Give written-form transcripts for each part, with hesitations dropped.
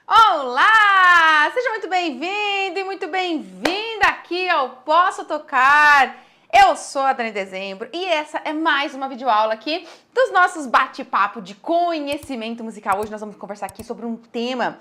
Olá! Seja muito bem-vindo e muito bem-vinda aqui ao Posso Tocar. Eu sou a Dani Dezembro e essa é mais uma videoaula aqui dos nossos bate-papo de conhecimento musical. Hoje nós vamos conversar aqui sobre um tema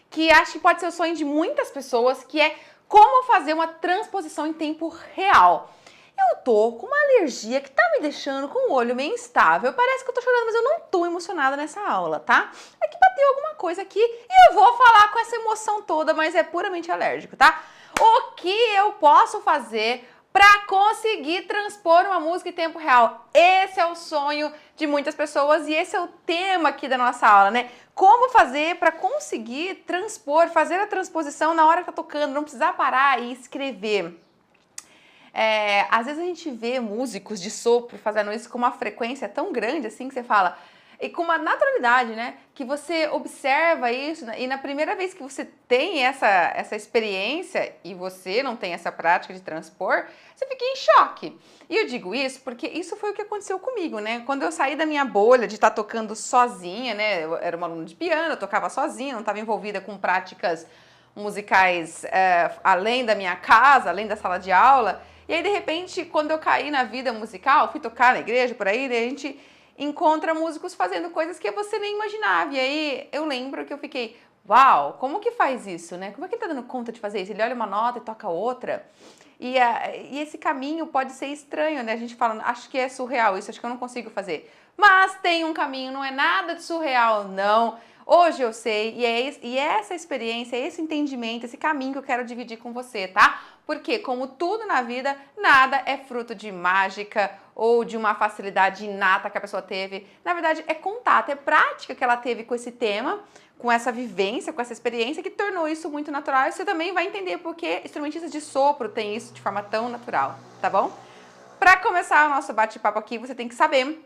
que acho que pode ser o sonho de muitas pessoas, que é como fazer uma transposição em tempo real. Eu tô com uma alergia que tá me deixando com o olho meio instável. Parece que eu tô chorando, mas eu não tô emocionada nessa aula, tá? É que bateu alguma coisa aqui e eu vou falar com essa emoção toda, mas é puramente alérgico, tá? O que eu posso fazer para conseguir transpor uma música em tempo real? Esse é o sonho de muitas pessoas e esse é o tema aqui da nossa aula, né? Como fazer para conseguir transpor, fazer a transposição na hora que tá tocando, não precisar parar e escrever. Às vezes a gente vê músicos de sopro fazendo isso com uma frequência tão grande assim que você fala, e com uma naturalidade, né? Que você observa isso, né? E na primeira vez que você tem essa experiência e você não tem essa prática de transpor, você fica em choque. E eu digo isso porque isso foi o que aconteceu comigo, né? Quando eu saí da minha bolha de estar tocando sozinha, né? Eu era uma aluna de piano, eu tocava sozinha, não estava envolvida com práticas musicais além da minha casa, além da sala de aula. E aí, de repente, quando eu caí na vida musical, fui tocar na igreja, por aí, daí a gente encontra músicos fazendo coisas que você nem imaginava. E aí, eu lembro que eu fiquei, uau, como que faz isso, né? Como é que ele tá dando conta de fazer isso? Ele olha uma nota e toca outra. E esse caminho pode ser estranho, né? A gente fala, acho que é surreal isso, acho que eu não consigo fazer. Mas tem um caminho, não é nada de surreal, não. Hoje eu sei, e é essa experiência, esse entendimento, esse caminho que eu quero dividir com você, tá? Porque, como tudo na vida, nada é fruto de mágica ou de uma facilidade inata que a pessoa teve. Na verdade, é contato, é prática que ela teve com esse tema, com essa vivência, com essa experiência que tornou isso muito natural. E você também vai entender porque instrumentistas de sopro têm isso de forma tão natural, tá bom? Para começar o nosso bate-papo aqui, você tem que saber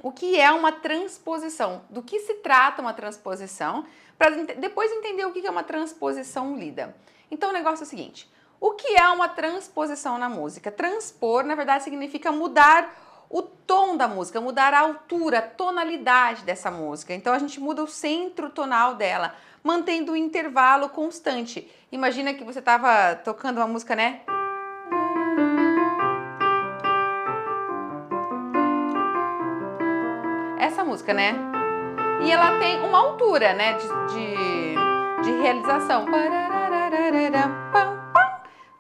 o que é uma transposição, do que se trata uma transposição, para depois entender o que é uma transposição lida. Então o negócio é o seguinte, o que é uma transposição na música? Transpor, na verdade, significa mudar o tom da música, mudar a altura, a tonalidade dessa música. Então a gente muda o centro tonal dela, mantendo o intervalo constante. Imagina que você estava tocando uma música, né? Essa música, né? E ela tem uma altura, né, de realização.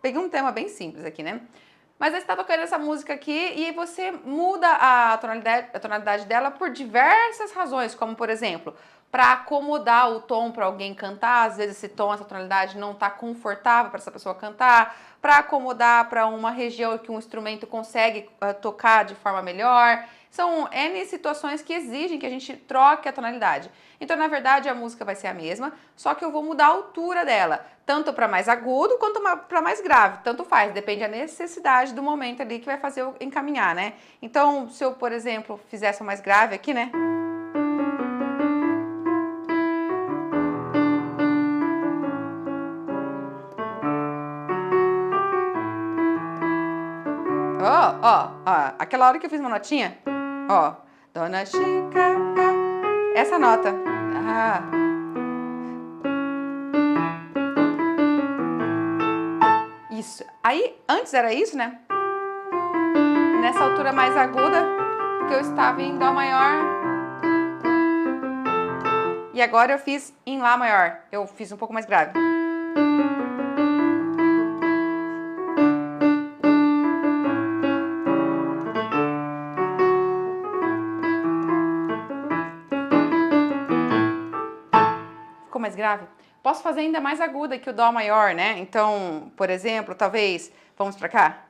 Peguei um tema bem simples aqui, né? Mas aí você tá tocando essa música aqui e você muda a tonalidade dela por diversas razões, como por exemplo, para acomodar o tom para alguém cantar, às vezes esse tom, essa tonalidade não tá confortável para essa pessoa cantar, para acomodar para uma região que um instrumento consegue tocar de forma melhor. São N situações que exigem que a gente troque a tonalidade. Então, na verdade, a música vai ser a mesma, só que eu vou mudar a altura dela, tanto para mais agudo quanto para mais grave. Tanto faz, depende da necessidade do momento ali que vai fazer eu encaminhar, né? Então, se eu, por exemplo, fizesse o mais grave aqui, né? Ó, aquela hora que eu fiz uma notinha, ó, Dona Chica, essa nota. Isso. Aí, antes era isso, né? Nessa altura mais aguda, porque eu estava em Dó maior. E agora eu fiz em Lá maior. Eu fiz um pouco mais grave. Ficou mais grave? Posso fazer ainda mais aguda que o Dó maior, né? Então, por exemplo, talvez, vamos pra cá?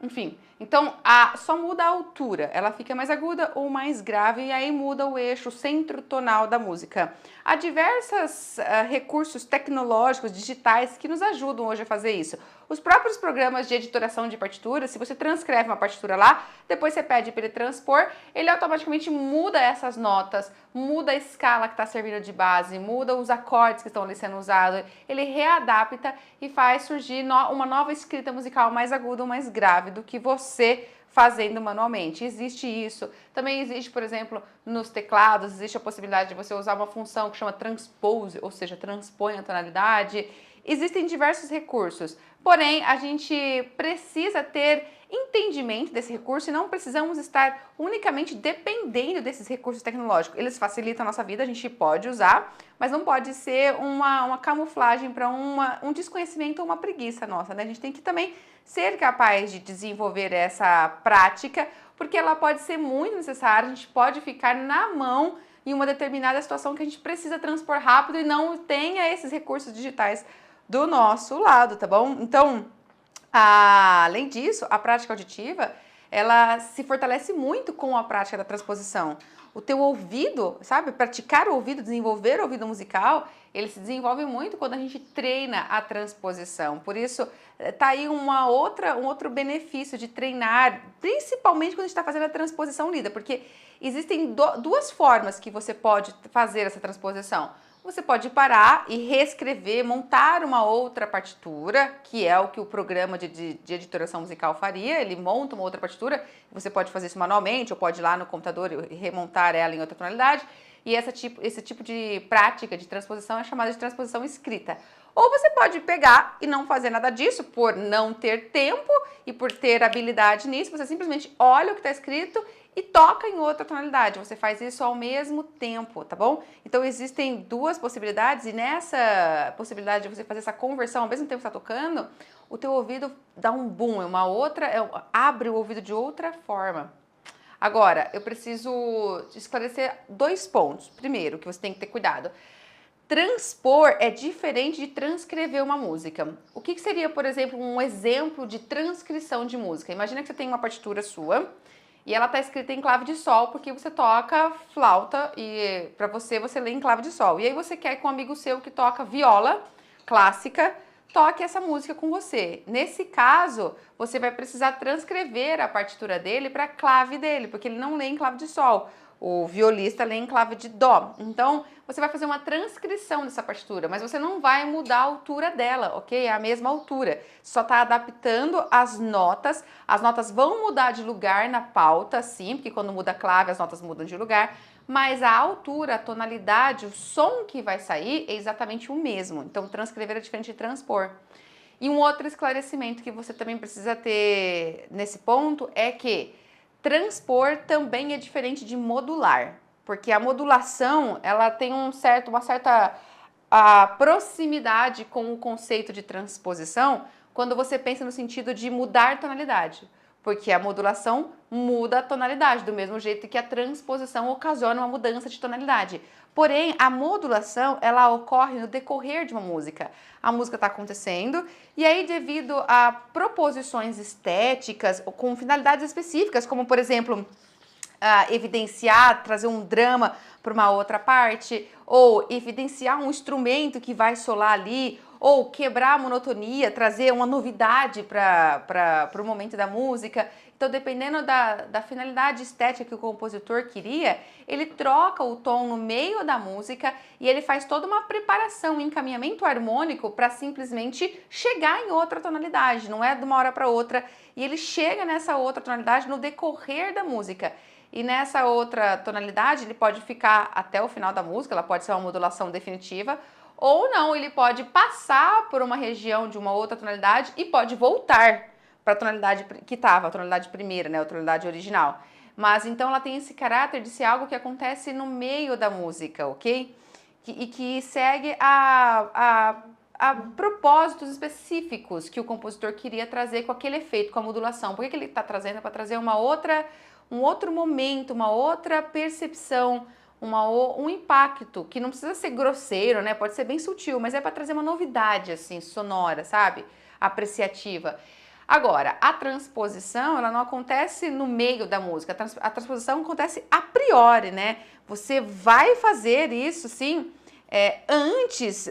Enfim, Então, só muda a altura, ela fica mais aguda ou mais grave, e aí muda o eixo, o centro tonal da música. Há diversos recursos tecnológicos, digitais, que nos ajudam hoje a fazer isso. Os próprios programas de editoração de partituras, se você transcreve uma partitura lá, depois você pede para ele transpor, ele automaticamente muda essas notas, muda a escala que está servindo de base, muda os acordes que estão ali sendo usados, ele readapta e faz surgir uma nova escrita musical mais aguda ou mais grave do que você fazendo manualmente. Existe isso. Também existe, por exemplo, nos teclados, existe a possibilidade de você usar uma função que chama transpose, ou seja, transpõe a tonalidade. Existem diversos recursos, porém a gente precisa ter entendimento desse recurso e não precisamos estar unicamente dependendo desses recursos tecnológicos. Eles facilitam a nossa vida, a gente pode usar, mas não pode ser uma camuflagem para um desconhecimento ou uma preguiça nossa, né? A gente tem que também ser capaz de desenvolver essa prática, porque ela pode ser muito necessária, a gente pode ficar na mão em uma determinada situação que a gente precisa transpor rápido e não tenha esses recursos digitais do nosso lado, tá bom? Então, além disso, a prática auditiva, ela se fortalece muito com a prática da transposição. O teu ouvido, sabe? Praticar o ouvido, desenvolver o ouvido musical, ele se desenvolve muito quando a gente treina a transposição. Por isso, tá aí um outro benefício de treinar, principalmente quando a gente está fazendo a transposição lida, porque existem duas formas que você pode fazer essa transposição. Você pode parar e reescrever, montar uma outra partitura, que é o que o programa de editoração musical faria, ele monta uma outra partitura, você pode fazer isso manualmente, ou pode ir lá no computador e remontar ela em outra tonalidade, e esse tipo de prática de transposição é chamada de transposição escrita. Ou você pode pegar e não fazer nada disso por não ter tempo e por ter habilidade nisso, você simplesmente olha o que está escrito e toca em outra tonalidade. Você faz isso ao mesmo tempo, tá bom? Então existem duas possibilidades e nessa possibilidade de você fazer essa conversão ao mesmo tempo que está tocando, o teu ouvido dá um boom, abre o ouvido de outra forma. Agora, eu preciso esclarecer 2 pontos. Primeiro, que você tem que ter cuidado. Transpor é diferente de transcrever uma música. O que seria, por exemplo, um exemplo de transcrição de música? Imagina que você tem uma partitura sua e ela está escrita em clave de sol porque você toca flauta e para você lê em clave de sol. E aí você quer que um amigo seu que toca viola clássica toque essa música com você. Nesse caso, você vai precisar transcrever a partitura dele para a clave dele, porque ele não lê em clave de sol. O violista lê em clave de dó. Então, você vai fazer uma transcrição dessa partitura, mas você não vai mudar a altura dela, ok? É a mesma altura. Só está adaptando as notas. As notas vão mudar de lugar na pauta, sim, porque quando muda a clave, as notas mudam de lugar. Mas a altura, a tonalidade, o som que vai sair é exatamente o mesmo. Então, transcrever é diferente de transpor. E um outro esclarecimento que você também precisa ter nesse ponto é que transpor também é diferente de modular, porque a modulação ela tem uma certa proximidade com o conceito de transposição quando você pensa no sentido de mudar tonalidade, porque a modulação muda a tonalidade, do mesmo jeito que a transposição ocasiona uma mudança de tonalidade. Porém, a modulação, ela ocorre no decorrer de uma música. A música está acontecendo e aí, devido a proposições estéticas ou com finalidades específicas, como, por exemplo, evidenciar, trazer um drama para uma outra parte, ou evidenciar um instrumento que vai solar ali, ou quebrar a monotonia, trazer uma novidade para o momento da música. Então, dependendo da finalidade estética que o compositor queria, ele troca o tom no meio da música e ele faz toda uma preparação, um encaminhamento harmônico para simplesmente chegar em outra tonalidade, não é de uma hora para outra. E ele chega nessa outra tonalidade no decorrer da música. E nessa outra tonalidade, ele pode ficar até o final da música, ela pode ser uma modulação definitiva, ou não, ele pode passar por uma região de uma outra tonalidade e pode voltar para a tonalidade que estava, a tonalidade primeira, né, a tonalidade original. Mas então ela tem esse caráter de ser algo que acontece no meio da música, ok? E que segue a propósitos específicos que o compositor queria trazer com aquele efeito, com a modulação. Por que ele está trazendo? Para trazer um outro momento, uma outra percepção, um impacto, que não precisa ser grosseiro, né? Pode ser bem sutil, mas é para trazer uma novidade, assim, sonora, sabe? Apreciativa. Agora, a transposição, ela não acontece no meio da música, a transposição acontece a priori, né? Você vai fazer isso, sim, antes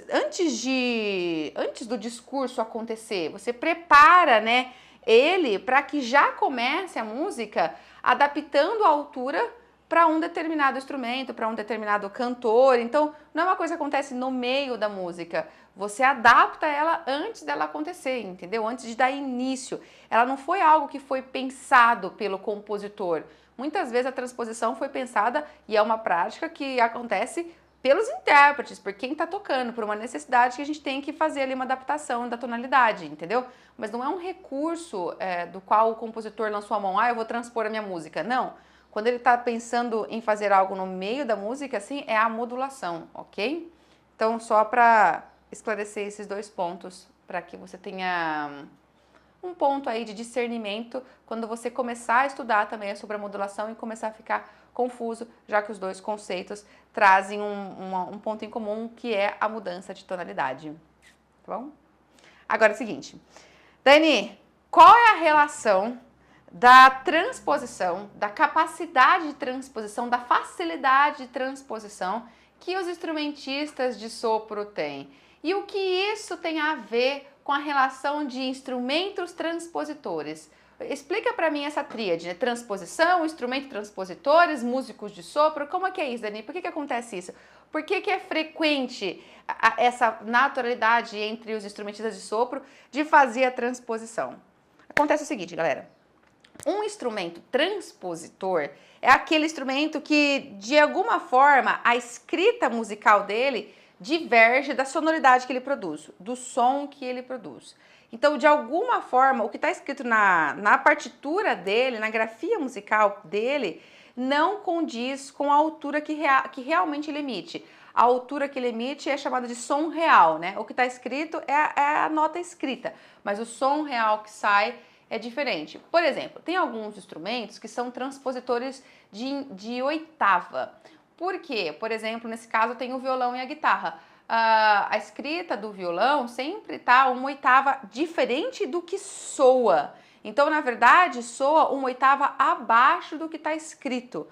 do discurso acontecer. Você prepara, né, ele para que já comece a música adaptando a altura para um determinado instrumento, para um determinado cantor. Então, não é uma coisa que acontece no meio da música. Você adapta ela antes dela acontecer, entendeu? Antes de dar início. Ela não foi algo que foi pensado pelo compositor. Muitas vezes a transposição foi pensada e é uma prática que acontece pelos intérpretes, por quem está tocando, por uma necessidade que a gente tem que fazer ali uma adaptação da tonalidade, entendeu? Mas não é um recurso do qual o compositor lançou a mão, eu vou transpor a minha música. Não. Quando ele está pensando em fazer algo no meio da música, assim, é a modulação, ok? Então, só para esclarecer esses dois pontos, para que você tenha um ponto aí de discernimento quando você começar a estudar também sobre a modulação e começar a ficar confuso, já que os dois conceitos trazem um ponto em comum, que é a mudança de tonalidade. Tá bom? Agora é o seguinte, Dani, qual é a relação da transposição, da capacidade de transposição, da facilidade de transposição que os instrumentistas de sopro têm? E o que isso tem a ver com a relação de instrumentos transpositores? Explica para mim essa tríade, né? Transposição, instrumento transpositores, músicos de sopro. Como é que é isso, Dani? Por que acontece isso? Por que é frequente essa naturalidade entre os instrumentistas de sopro de fazer a transposição? Acontece o seguinte, galera. Um instrumento transpositor é aquele instrumento que, de alguma forma, a escrita musical dele diverge da sonoridade que ele produz, do som que ele produz. Então, de alguma forma, o que está escrito na partitura dele, na grafia musical dele, não condiz com a altura que realmente ele emite. A altura que ele emite é chamada de som real, né? O que está escrito é a nota escrita, mas o som real que sai é diferente. Por exemplo, tem alguns instrumentos que são transpositores de oitava. Por quê? Por exemplo, nesse caso tem o violão e a guitarra. A escrita do violão sempre está uma oitava diferente do que soa. Então, na verdade, soa uma oitava abaixo do que está escrito.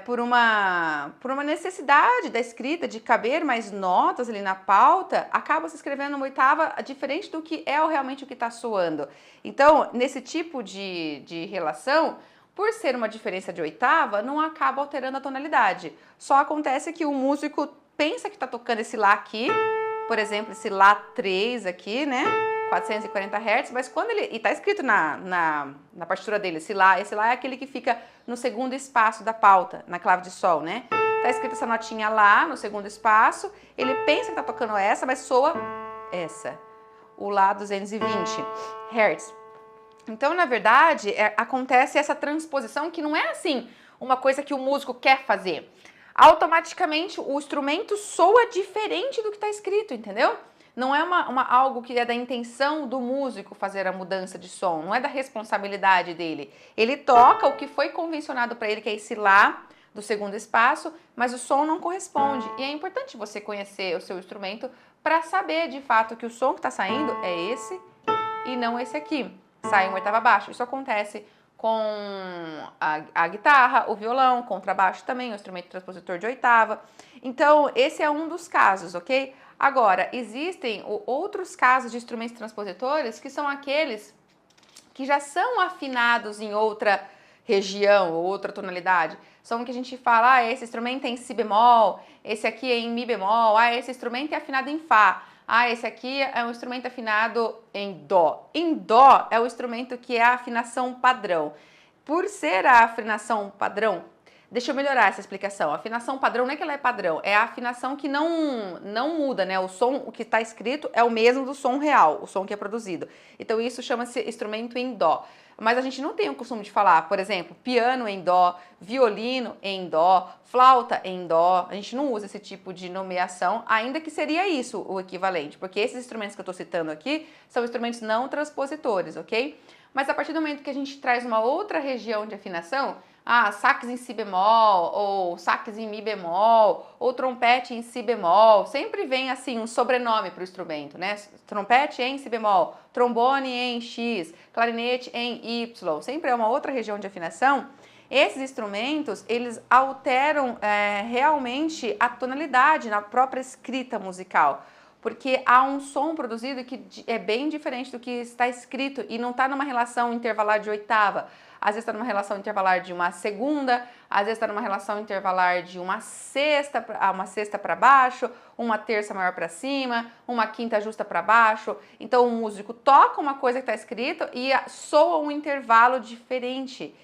Por uma necessidade da escrita de caber mais notas ali na pauta, acaba se escrevendo uma oitava diferente do que é realmente o que está soando. Então, nesse tipo de relação, por ser uma diferença de oitava, não acaba alterando a tonalidade. Só acontece que o músico pensa que está tocando esse Lá aqui, por exemplo, esse Lá 3 aqui, né? 440 Hz, mas quando ele... E tá escrito na partitura dele, esse lá é aquele que fica no segundo espaço da pauta, na clave de Sol, né? Tá escrito essa notinha lá no segundo espaço, ele pensa que tá tocando essa, mas soa essa, o Lá 220 Hz. Então, na verdade, acontece essa transposição que não é assim, uma coisa que o músico quer fazer. Automaticamente, o instrumento soa diferente do que está escrito, entendeu? Não é algo que é da intenção do músico fazer a mudança de som, não é da responsabilidade dele. Ele toca o que foi convencionado para ele, que é esse Lá do segundo espaço, mas o som não corresponde. E é importante você conhecer o seu instrumento para saber de fato que o som que está saindo é esse e não esse aqui. Sai uma oitava abaixo. Isso acontece com a guitarra, o violão, contrabaixo também, o instrumento transpositor de oitava. Então, esse é um dos casos, ok? Agora, existem outros casos de instrumentos transpositores que são aqueles que já são afinados em outra região, outra tonalidade. São o que a gente fala, esse instrumento é em Si bemol, esse aqui é em Mi bemol, esse instrumento é afinado em Fá. Esse aqui é um instrumento afinado em Dó. Em Dó é o instrumento que é a afinação padrão. Por ser a afinação padrão, deixa eu melhorar essa explicação. A afinação padrão não é que ela é padrão, é a afinação que não muda, né? O som, o que está escrito é o mesmo do som real, o som que é produzido. Então isso chama-se instrumento em Dó. Mas a gente não tem o costume de falar, por exemplo, piano em Dó, violino em Dó, flauta em Dó. A gente não usa esse tipo de nomeação, ainda que seria isso o equivalente, porque esses instrumentos que eu estou citando aqui são instrumentos não transpositores, ok? Mas a partir do momento que a gente traz uma outra região de afinação, sax em si bemol, ou sax em mi bemol, ou trompete em si bemol. Sempre vem assim um sobrenome para o instrumento, né? Trompete em si bemol, trombone em X, clarinete em Y. Sempre é uma outra região de afinação. Esses instrumentos, eles alteram realmente a tonalidade na própria escrita musical, porque há um som produzido que é bem diferente do que está escrito e não está numa relação intervalar de oitava. Às vezes está numa relação intervalar de uma segunda, às vezes está numa relação intervalar de uma sexta para baixo, uma terça maior para cima, uma quinta justa para baixo. Então o músico toca uma coisa que está escrito e soa um intervalo diferente.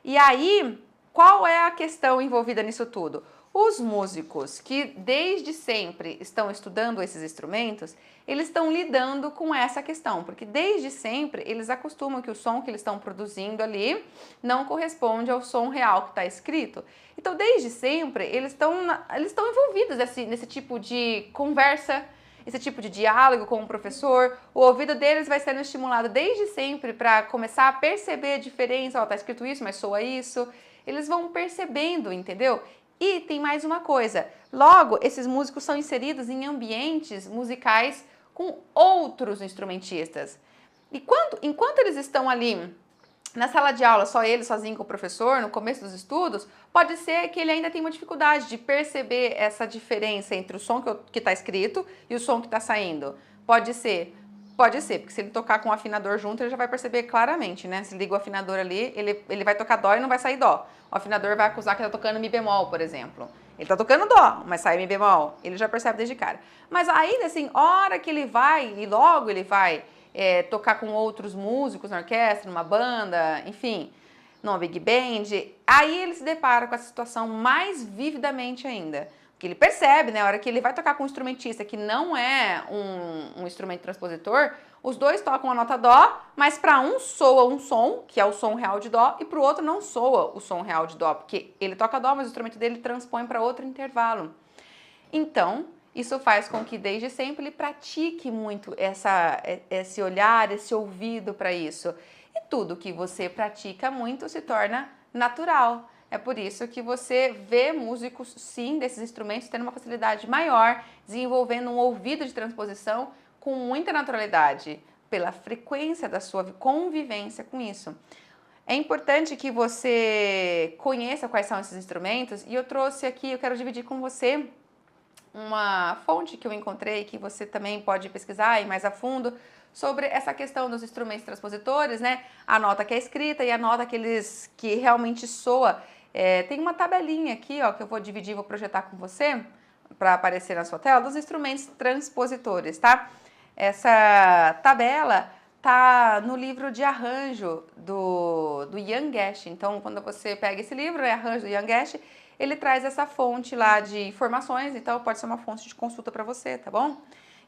E aí, qual é a questão envolvida nisso tudo? Os músicos que desde sempre estão estudando esses instrumentos, eles estão lidando com essa questão, porque desde sempre eles acostumam que o som que eles estão produzindo ali não corresponde ao som real que está escrito. Então, desde sempre, eles estão envolvidos nesse tipo de conversa, esse tipo de diálogo com o professor. O ouvido deles vai sendo estimulado desde sempre para começar a perceber a diferença. Ó, tá escrito isso, mas soa isso. Eles vão percebendo, entendeu? E tem mais uma coisa, logo esses músicos são inseridos em ambientes musicais com outros instrumentistas. E enquanto eles estão ali na sala de aula, só ele sozinho com o professor, no começo dos estudos, pode ser que ele ainda tenha uma dificuldade de perceber essa diferença entre o som que está escrito e o som que está saindo. Pode ser, porque se ele tocar com o afinador junto, ele já vai perceber claramente, né? Se liga o afinador ali, ele vai tocar dó e não vai sair dó. O afinador vai acusar que está tocando mi bemol, por exemplo. Ele está tocando dó, mas sai mi bemol. Ele já percebe desde cara. Mas ainda assim, hora que ele vai, e logo ele vai tocar com outros músicos na orquestra, numa banda, enfim, numa big band, aí ele se depara com a situação mais vividamente ainda. Que ele percebe, né, a hora que ele vai tocar com um instrumentista que não é um instrumento transpositor, os dois tocam a nota dó, mas para um soa um som, que é o som real de dó, e para o outro não soa o som real de dó, porque ele toca dó, mas o instrumento dele transpõe para outro intervalo. Então, isso faz com que desde sempre ele pratique muito esse olhar, esse ouvido para isso. E tudo que você pratica muito se torna natural. É por isso que você vê músicos, sim, desses instrumentos tendo uma facilidade maior, desenvolvendo um ouvido de transposição com muita naturalidade, pela frequência da sua convivência com isso. É importante que você conheça quais são esses instrumentos e eu trouxe aqui, eu quero dividir com você uma fonte que eu encontrei que você também pode pesquisar e mais a fundo sobre essa questão dos instrumentos transpositores, né? A nota que é escrita e a nota que realmente soa. Tem uma tabelinha aqui, ó, que eu vou dividir, vou projetar com você para aparecer na sua tela, dos instrumentos transpositores, tá? Essa tabela tá no livro de arranjo do Jan Guest. Então, quando você pega esse livro, Arranjo do Jan Guest, ele traz essa fonte lá de informações, então pode ser uma fonte de consulta para você, tá bom?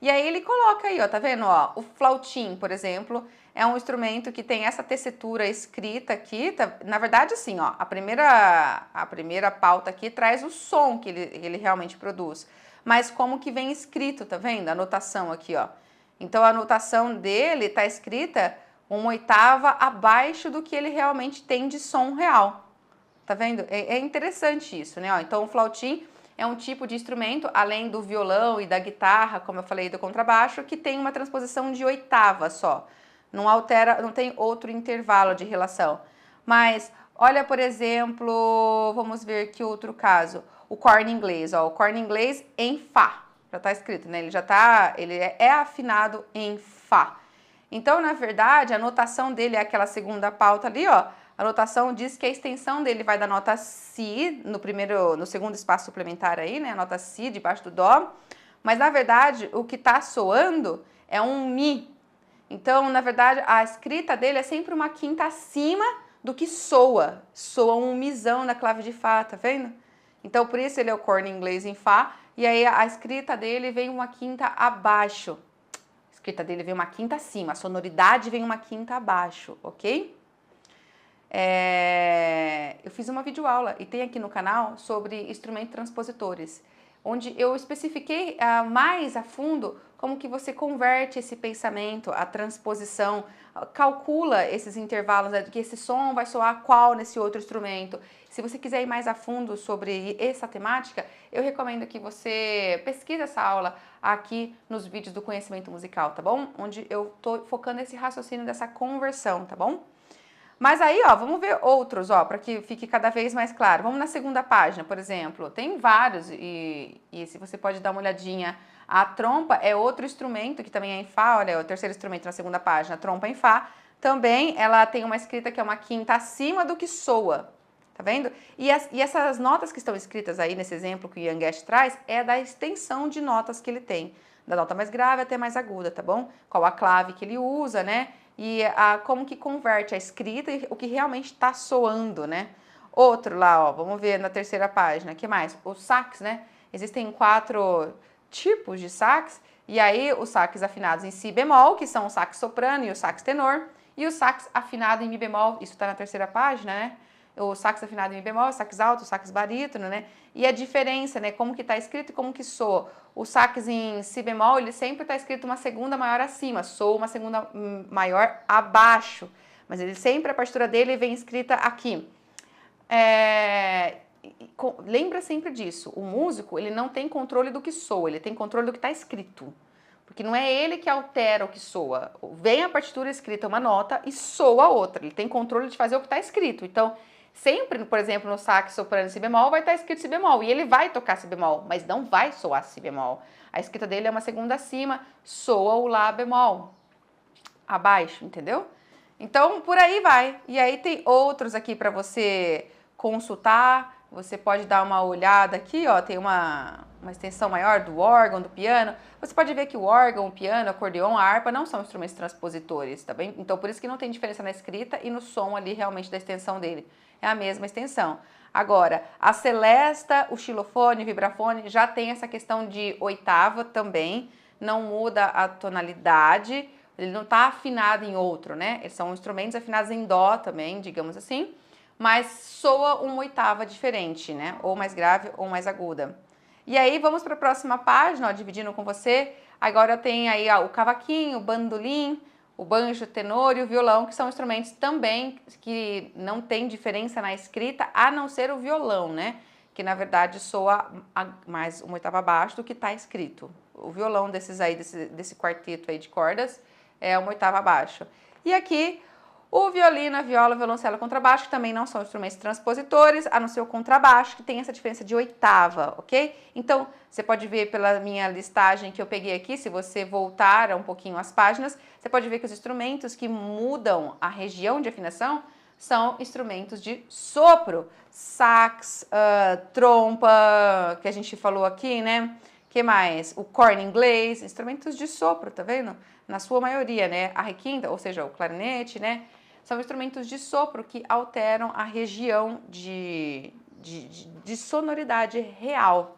E aí ele coloca aí, ó, tá vendo? Ó, o flautim, por exemplo, é um instrumento que tem essa tessitura escrita aqui, tá? Na verdade, assim, ó, a primeira pauta aqui traz o som que ele realmente produz, mas como que vem escrito, tá vendo? A notação aqui, ó. Então a notação dele tá escrita uma oitava abaixo do que ele realmente tem de som real. Tá vendo? É interessante isso, né? Ó, então o flautim é um tipo de instrumento, além do violão e da guitarra, como eu falei, do contrabaixo, que tem uma transposição de oitava só. Não altera, não tem outro intervalo de relação. Mas olha, por exemplo, vamos ver que outro caso. O corno inglês, ó, o corno inglês em Fá. Já tá escrito, né? Ele é afinado em Fá. Então, na verdade, a notação dele é aquela segunda pauta ali, ó. A notação diz que a extensão dele vai da nota Si, no segundo espaço suplementar aí, né? A nota Si debaixo do Dó. Mas, na verdade, o que está soando é um Mi. Então, na verdade, a escrita dele é sempre uma quinta acima do que soa. Soa um Mizão na clave de Fá, tá vendo? Então, por isso ele é o corno inglês em Fá. E aí, a escrita dele vem uma quinta abaixo. A escrita dele vem uma quinta acima. A sonoridade vem uma quinta abaixo, ok? Eu fiz uma videoaula e tem aqui no canal sobre instrumentos transpositores. onde eu especifiquei mais a fundo como que você converte esse pensamento, a transposição, calcula esses intervalos, né, que esse som vai soar qual nesse outro instrumento. Se você quiser ir mais a fundo sobre essa temática, eu recomendo que você pesquise essa aula aqui nos vídeos do Conhecimento Musical, tá bom? Onde eu tô focando esse raciocínio dessa conversão, tá bom? Mas aí, ó, vamos ver outros, ó, para que fique cada vez mais claro. Vamos na segunda página, por exemplo. Tem vários e se você pode dar uma olhadinha. A trompa é outro instrumento que também é em Fá, olha, é o terceiro instrumento na segunda página, a trompa em Fá. Também ela tem uma escrita que é uma quinta acima do que soa, tá vendo? E essas notas que estão escritas aí nesse exemplo que o Ian Guest traz é da extensão de notas que ele tem, da nota mais grave até mais aguda, tá bom? Qual a clave que ele usa, né? E como que converte a escrita e o que realmente está soando, né? Outro lá, ó, vamos ver na terceira página, que mais? O sax, né? Existem 4 tipos de sax, e aí os sax afinados em si bemol, que são o sax soprano e o sax tenor, e o sax afinado em mi bemol, isso está na terceira página, né? O sax afinado em mi bemol, o sax alto, o sax barítono, né? E a diferença, né? Como que está escrito e como que soa. O sax em si bemol, ele sempre está escrito uma segunda maior acima, soa uma segunda maior abaixo, mas ele sempre, a partitura dele vem escrita aqui. Lembra sempre disso, o músico, ele não tem controle do que soa, ele tem controle do que está escrito. Porque não é ele que altera o que soa. Vem a partitura escrita uma nota e soa outra. Ele tem controle de fazer o que está escrito. Então, sempre, por exemplo, no sax soprano si bemol, vai estar escrito si bemol. E ele vai tocar si bemol, mas não vai soar si bemol. A escrita dele é uma segunda acima, soa o lá bemol. Abaixo, entendeu? Então, por aí vai. E aí tem outros aqui para você consultar. Você pode dar uma olhada aqui, ó, tem uma extensão maior do órgão, do piano. Você pode ver que o órgão, o piano, o acordeon, a harpa não são instrumentos transpositores, tá bem? Então, por isso que não tem diferença na escrita e no som ali realmente da extensão dele. É a mesma extensão. Agora, a celesta, o xilofone, o vibrafone já tem essa questão de oitava também, não muda a tonalidade, ele não está afinado em outro, né? Eles são instrumentos afinados em dó também, digamos assim, mas soa uma oitava diferente, né? Ou mais grave ou mais aguda. E aí vamos para a próxima página, ó, dividindo com você. Agora eu tenho aí ó, o cavaquinho, o bandolim, o banjo, o tenor e o violão, que são instrumentos também que não tem diferença na escrita, a não ser o violão, né? Que na verdade soa mais uma oitava abaixo do que está escrito. O violão desses aí, desse quarteto aí de cordas, é uma oitava abaixo. E aqui o violino, a viola, o violoncelo, o contrabaixo, que também não são instrumentos transpositores, a não ser o contrabaixo, que tem essa diferença de oitava, ok? Então, você pode ver pela minha listagem que eu peguei aqui, se você voltar um pouquinho as páginas, você pode ver que os instrumentos que mudam a região de afinação são instrumentos de sopro. Sax, trompa, que a gente falou aqui, né? Que mais? O corno inglês, instrumentos de sopro, tá vendo? Na sua maioria, né? A requinta, ou seja, o clarinete, né? São instrumentos de sopro que alteram a região de sonoridade real.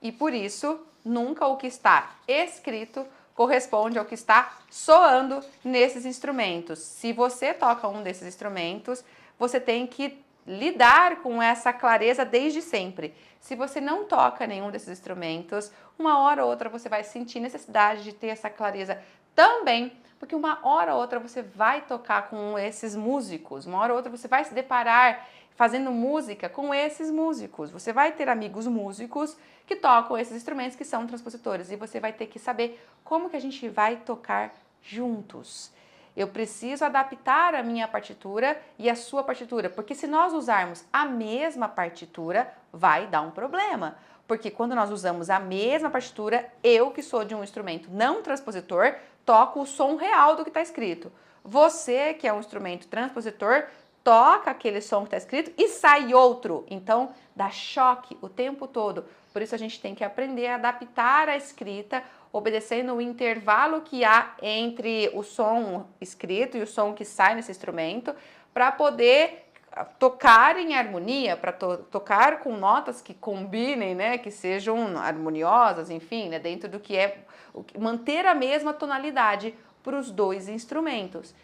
E por isso, nunca o que está escrito corresponde ao que está soando nesses instrumentos. Se você toca um desses instrumentos, você tem que lidar com essa clareza desde sempre. Se você não toca nenhum desses instrumentos, uma hora ou outra você vai sentir necessidade de ter essa clareza também, porque uma hora ou outra você vai tocar com esses músicos, uma hora ou outra você vai se deparar fazendo música com esses músicos. Você vai ter amigos músicos que tocam esses instrumentos que são transpositores e você vai ter que saber como que a gente vai tocar juntos. Eu preciso adaptar a minha partitura e a sua partitura, porque se nós usarmos a mesma partitura, vai dar um problema. Porque quando nós usamos a mesma partitura, eu que sou de um instrumento não transpositor, toco o som real do que está escrito. Você, que é um instrumento transpositor, toca aquele som que está escrito e sai outro. Então, dá choque o tempo todo. Por isso a gente tem que aprender a adaptar a escrita, obedecendo o intervalo que há entre o som escrito e o som que sai nesse instrumento, para poder tocar em harmonia, para tocar com notas que combinem, né, que sejam harmoniosas, enfim, né, dentro do que é manter a mesma tonalidade para os dois instrumentos.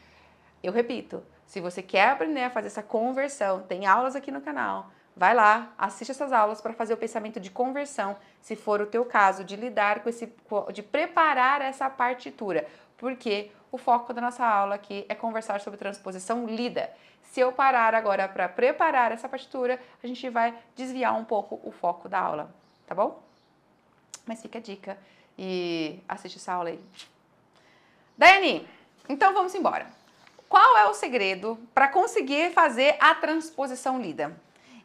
Eu repito, se você quer aprender a fazer essa conversão, tem aulas aqui no canal. vai lá, assiste essas aulas para fazer o pensamento de conversão, se for o teu caso, de lidar com de preparar essa partitura, porque o foco da nossa aula aqui é conversar sobre transposição lida. Se eu parar agora para preparar essa partitura, a gente vai desviar um pouco o foco da aula, tá bom? Mas fica a dica e assiste essa aula aí. Daiane, então vamos embora. Qual é o segredo para conseguir fazer a transposição lida?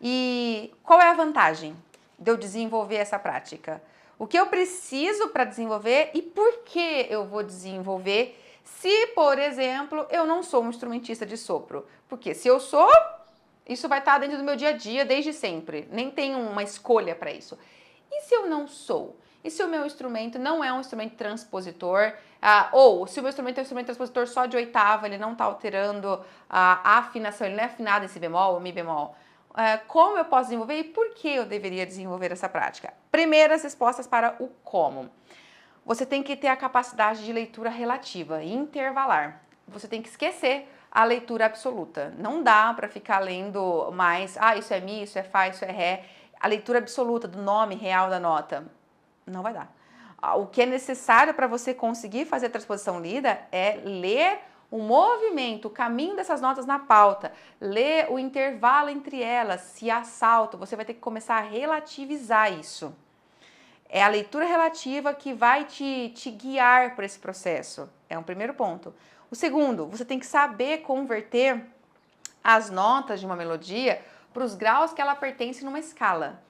E qual é a vantagem de eu desenvolver essa prática? O que eu preciso para desenvolver e por que eu vou desenvolver se, por exemplo, eu não sou um instrumentista de sopro? Porque se eu sou, isso vai estar dentro do meu dia a dia desde sempre. Nem tenho uma escolha para isso. E se eu não sou? E se o meu instrumento não é um instrumento transpositor, ou se o meu instrumento é um instrumento transpositor só de oitava, ele não está alterando a afinação, ele não é afinado em si bemol ou mi bemol, como eu posso desenvolver e por que eu deveria desenvolver essa prática? Primeiras respostas para o como. Você tem que ter a capacidade de leitura relativa e intervalar. Você tem que esquecer a leitura absoluta. Não dá para ficar lendo mais, isso é mi, isso é fá, isso é ré. A leitura absoluta do nome real da nota. Não vai dar. O que é necessário para você conseguir fazer a transposição lida é ler o movimento, o caminho dessas notas na pauta, ler o intervalo entre elas, se há salto, você vai ter que começar a relativizar isso. É a leitura relativa que vai te guiar por esse processo. É um primeiro ponto. O segundo, você tem que saber converter as notas de uma melodia para os graus que ela pertence numa escala.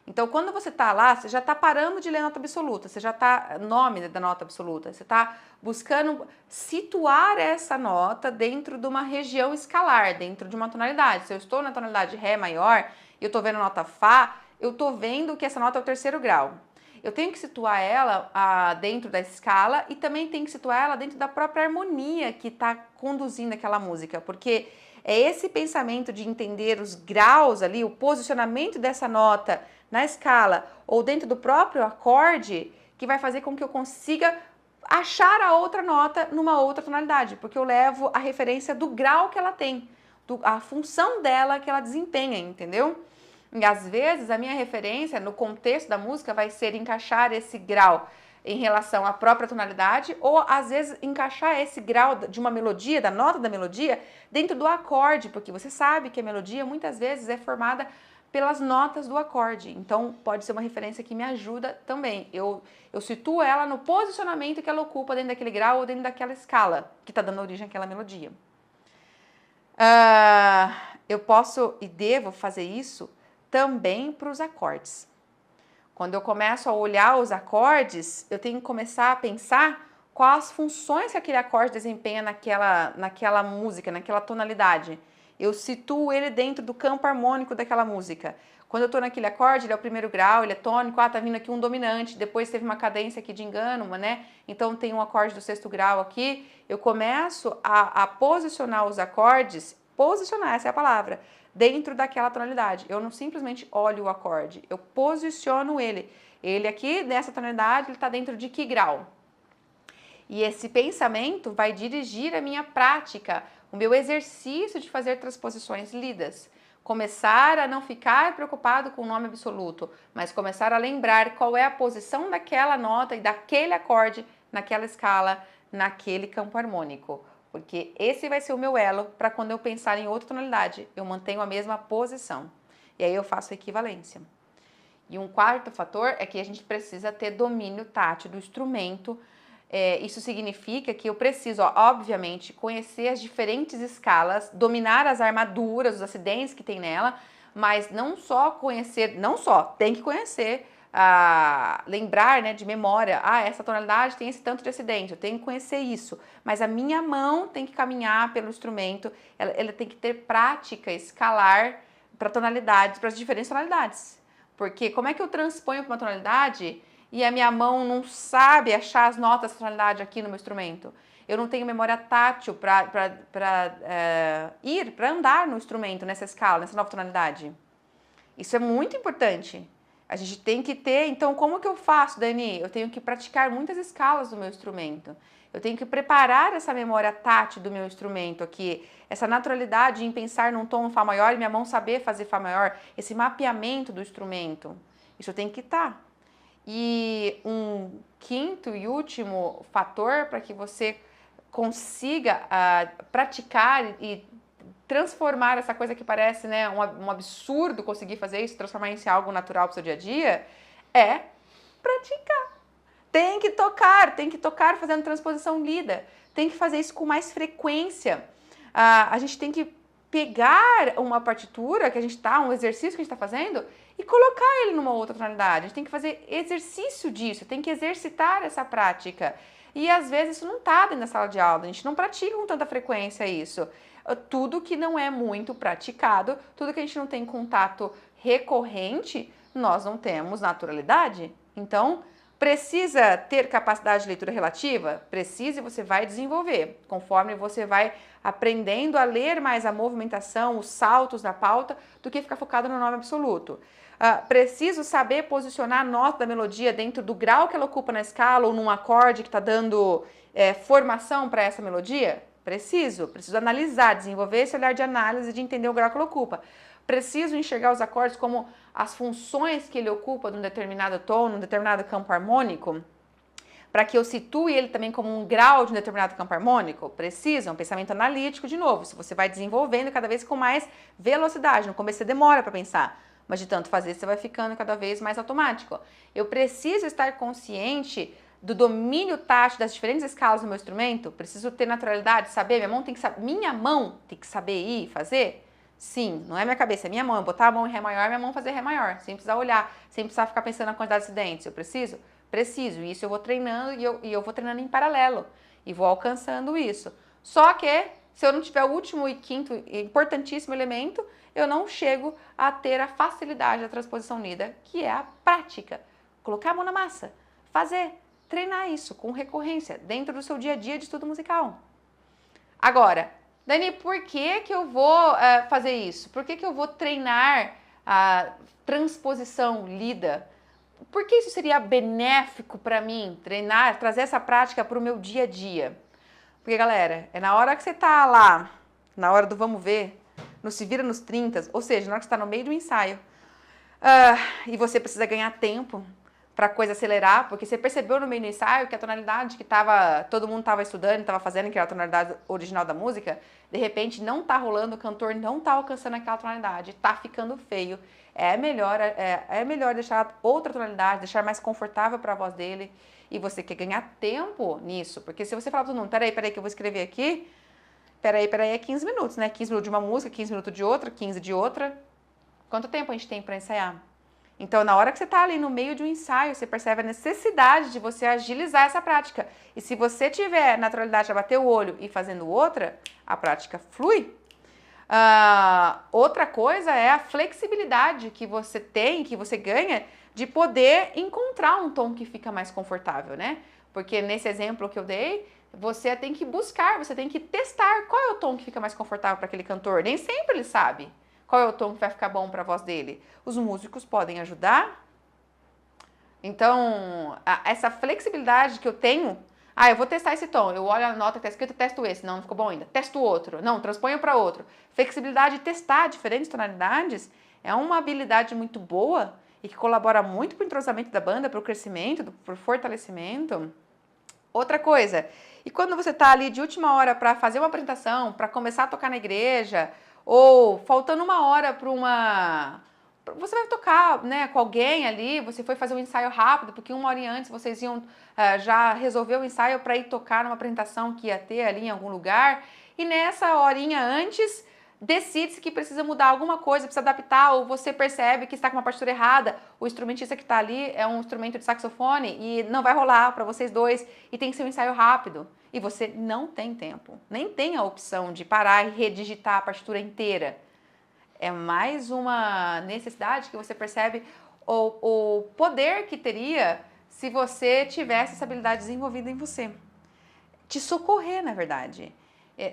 Então, quando você está lá, você já está parando de ler nota absoluta, você já está, nome da nota absoluta, você está buscando situar essa nota dentro de uma região escalar, dentro de uma tonalidade. Se eu estou na tonalidade Ré maior e eu estou vendo a nota Fá, eu estou vendo que essa nota é o terceiro grau. Eu tenho que situar ela dentro da escala e também tenho que situar ela dentro da própria harmonia que está conduzindo aquela música, porque é esse pensamento de entender os graus ali, o posicionamento dessa nota na escala ou dentro do próprio acorde que vai fazer com que eu consiga achar a outra nota numa outra tonalidade, porque eu levo a referência do grau que ela tem, a função dela que ela desempenha, entendeu? E às vezes a minha referência no contexto da música vai ser encaixar esse grau em relação à própria tonalidade ou às vezes encaixar esse grau de uma melodia, da nota da melodia, dentro do acorde, porque você sabe que a melodia muitas vezes é formada pelas notas do acorde, então pode ser uma referência que me ajuda também. Eu situo ela no posicionamento que ela ocupa dentro daquele grau ou dentro daquela escala que está dando origem àquela melodia. Eu posso e devo fazer isso também para os acordes. Quando eu começo a olhar os acordes, eu tenho que começar a pensar quais as funções que aquele acorde desempenha naquela música, naquela tonalidade. Eu situo ele dentro do campo harmônico daquela música. Quando eu estou naquele acorde, ele é o primeiro grau, ele é tônico, tá vindo aqui um dominante, depois teve uma cadência aqui de engano, né? Então tem um acorde do sexto grau aqui. Eu começo a posicionar os acordes, posicionar, essa é a palavra, dentro daquela tonalidade. Eu não simplesmente olho o acorde, eu posiciono ele. Ele aqui, nessa tonalidade, ele está dentro de que grau? E esse pensamento vai dirigir a minha prática, o meu exercício de fazer transposições lidas. Começar a não ficar preocupado com o nome absoluto, mas começar a lembrar qual é a posição daquela nota e daquele acorde naquela escala, naquele campo harmônico. Porque esse vai ser o meu elo para quando eu pensar em outra tonalidade, eu mantenho a mesma posição. E aí eu faço a equivalência. E um quarto fator é que a gente precisa ter domínio tátil do instrumento. Isso significa que eu preciso, obviamente, conhecer as diferentes escalas, dominar as armaduras, os acidentes que tem nela, mas não só conhecer, tem que conhecer, lembrar, né, de memória, essa tonalidade tem esse tanto de acidente, eu tenho que conhecer isso, mas a minha mão tem que caminhar pelo instrumento, ela tem que ter prática escalar para tonalidades, para as diferentes tonalidades, porque como é que eu transponho para uma tonalidade e a minha mão não sabe achar as notas da tonalidade aqui no meu instrumento? Eu não tenho memória tátil para andar no instrumento, nessa escala, nessa nova tonalidade. Isso é muito importante. A gente tem que ter, então como que eu faço, Dani? Eu tenho que praticar muitas escalas do meu instrumento. Eu tenho que preparar essa memória tátil do meu instrumento aqui, essa naturalidade em pensar num tom Fá maior e minha mão saber fazer Fá maior, esse mapeamento do instrumento. Isso tem que estar. E um quinto e último fator para que você consiga praticar e transformar essa coisa que parece, né, um absurdo conseguir fazer isso, transformar isso em algo natural para o seu dia a dia, é praticar. Tem que tocar fazendo transposição lida, tem que fazer isso com mais frequência. A gente tem que pegar uma partitura que a gente tá, um exercício que a gente está fazendo e colocar ele numa outra tonalidade. A gente tem que fazer exercício disso, tem que exercitar essa prática. E às vezes isso não está dentro da sala de aula, a gente não pratica com tanta frequência isso. Tudo que não é muito praticado, tudo que a gente não tem contato recorrente, nós não temos naturalidade. Então, precisa ter capacidade de leitura relativa? Precisa, e você vai desenvolver, conforme você vai aprendendo a ler mais a movimentação, os saltos na pauta, do que ficar focado no nome absoluto. Preciso saber posicionar a nota da melodia dentro do grau que ela ocupa na escala ou num acorde que está dando formação para essa melodia? Preciso analisar, desenvolver esse olhar de análise de entender o grau que ela ocupa. Preciso enxergar os acordes como as funções que ele ocupa num determinado tom, num determinado campo harmônico, para que eu situe ele também como um grau de um determinado campo harmônico? Precisa, um pensamento analítico de novo. Se você vai desenvolvendo cada vez com mais velocidade, no começo você demora para pensar, mas de tanto fazer você vai ficando cada vez mais automático. Eu preciso estar consciente do domínio tátil das diferentes escalas do meu instrumento? Preciso ter naturalidade, saber, minha mão tem que saber ir e fazer? Sim, não é minha cabeça, é minha mão. Eu botar a mão em Ré maior, minha mão fazer Ré maior, sem precisar olhar, sem precisar ficar pensando na quantidade de acidentes. Eu preciso? Preciso. E isso eu vou treinando e eu vou treinando em paralelo e vou alcançando isso. Só que se eu não tiver o último e quinto importantíssimo elemento, eu não chego a ter a facilidade da transposição lida, que é a prática. Colocar a mão na massa, fazer, treinar isso com recorrência dentro do seu dia a dia de estudo musical. Agora, Dani, por que eu vou fazer isso? Por que eu vou treinar a transposição lida? Por que isso seria benéfico para mim, treinar, trazer essa prática para o meu dia a dia? Porque, galera, é na hora que você tá lá, na hora do vamos ver, no se vira nos 30, ou seja, na hora que você está no meio do ensaio, e você precisa ganhar tempo para a coisa acelerar, porque você percebeu no meio do ensaio que a tonalidade que todo mundo estava estudando, estava fazendo, que era a tonalidade original da música, de repente não está rolando, o cantor não está alcançando aquela tonalidade, está ficando feio. É melhor deixar outra tonalidade, deixar mais confortável para a voz dele, e você quer ganhar tempo nisso, porque se você falar para todo mundo, peraí que eu vou escrever aqui, peraí, é 15 minutos, né? 15 minutos de uma música, 15 minutos de outra, 15 de outra. Quanto tempo a gente tem para ensaiar? Então, na hora que você está ali no meio de um ensaio, você percebe a necessidade de você agilizar essa prática. E se você tiver naturalidade de bater o olho e fazendo outra, a prática flui. Outra coisa é a flexibilidade que você tem, que você ganha, de poder encontrar um tom que fica mais confortável, né? Porque nesse exemplo que eu dei, você tem que buscar, você tem que testar qual é o tom que fica mais confortável para aquele cantor. Nem sempre ele sabe qual é o tom que vai ficar bom para a voz dele. Os músicos podem ajudar. Então, essa flexibilidade que eu tenho, eu vou testar esse tom, eu olho a nota que está escrita, testo esse, não ficou bom ainda, testo outro, não, transponho para outro. Flexibilidade de testar diferentes tonalidades é uma habilidade muito boa e que colabora muito para o entrosamento da banda, para o crescimento, para o fortalecimento. Outra coisa, e quando você está ali de última hora para fazer uma apresentação, para começar a tocar na igreja, ou faltando uma hora para você vai tocar, né, com alguém ali, você foi fazer um ensaio rápido, porque uma hora antes vocês iam já resolver o ensaio para ir tocar numa apresentação que ia ter ali em algum lugar, e nessa horinha antes decide-se que precisa mudar alguma coisa, precisa adaptar, ou você percebe que está com uma partitura errada, o instrumentista que está ali é um instrumento de saxofone e não vai rolar para vocês dois, e tem que ser um ensaio rápido, e você não tem tempo, nem tem a opção de parar e redigitar a partitura inteira. É mais uma necessidade que você percebe o poder que teria se você tivesse essa habilidade desenvolvida em você. Te socorrer, na verdade.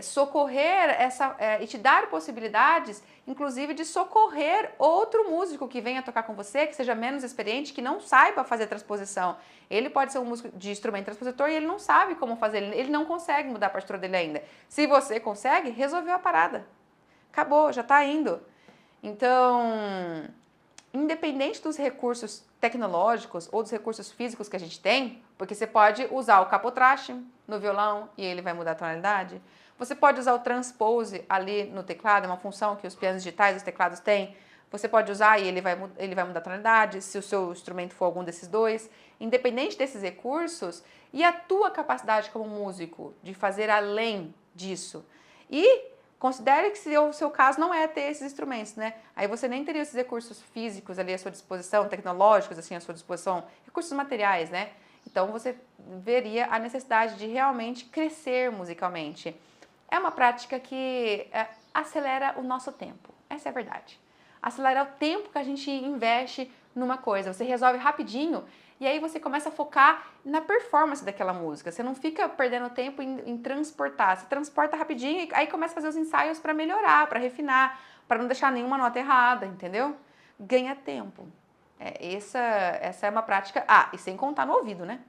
socorrer e te dar possibilidades, inclusive de socorrer outro músico que venha tocar com você, que seja menos experiente, que não saiba fazer transposição. Ele pode ser um músico de instrumento transpositor e ele não sabe como fazer, ele não consegue mudar a partitura dele ainda. Se você consegue, resolveu a parada. Acabou, já está indo. Então, independente dos recursos tecnológicos ou dos recursos físicos que a gente tem, porque você pode usar o capotraste no violão e ele vai mudar a tonalidade. Você pode usar o transpose ali no teclado, é uma função que os pianos digitais, os teclados têm. Você pode usar e ele vai mudar a tonalidade, se o seu instrumento for algum desses dois. Independente desses recursos, e a tua capacidade como músico de fazer além disso. E considere que o seu caso não é ter esses instrumentos, né? Aí você nem teria esses recursos físicos ali à sua disposição, tecnológicos assim à sua disposição, recursos materiais, né? Então você veria a necessidade de realmente crescer musicalmente. É uma prática que acelera o nosso tempo, essa é a verdade. Acelera o tempo que a gente investe numa coisa, você resolve rapidinho e aí você começa a focar na performance daquela música. Você não fica perdendo tempo em transportar, você transporta rapidinho e aí começa a fazer os ensaios para melhorar, para refinar, para não deixar nenhuma nota errada, entendeu? Ganha tempo. Essa é uma prática, e sem contar no ouvido, né?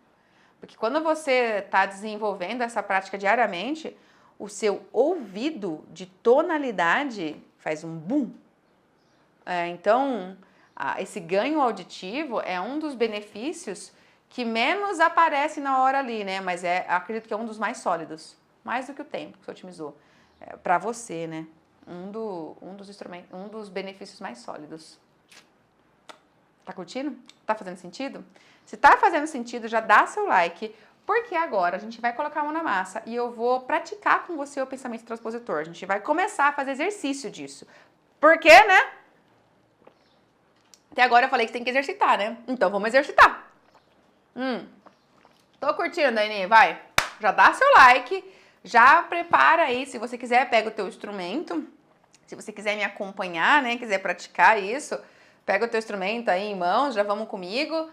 Porque quando você está desenvolvendo essa prática diariamente, o seu ouvido de tonalidade faz um boom. Então, esse ganho auditivo é um dos benefícios que menos aparece na hora ali, né? Mas acredito que é um dos mais sólidos, mais do que o tempo que você otimizou para você, né? Um dos benefícios mais sólidos. Tá curtindo? Tá fazendo sentido? Se tá fazendo sentido, já dá seu like, porque agora a gente vai colocar a mão na massa e eu vou praticar com você o pensamento transpositor. A gente vai começar a fazer exercício disso. Por quê, né? Até agora eu falei que tem que exercitar, né? Então vamos exercitar. Tô curtindo, Daiane? Vai. Já dá seu like, já prepara aí, se você quiser, pega o teu instrumento. Se você quiser me acompanhar, né, quiser praticar isso, pega o teu instrumento aí em mãos, já vamos comigo.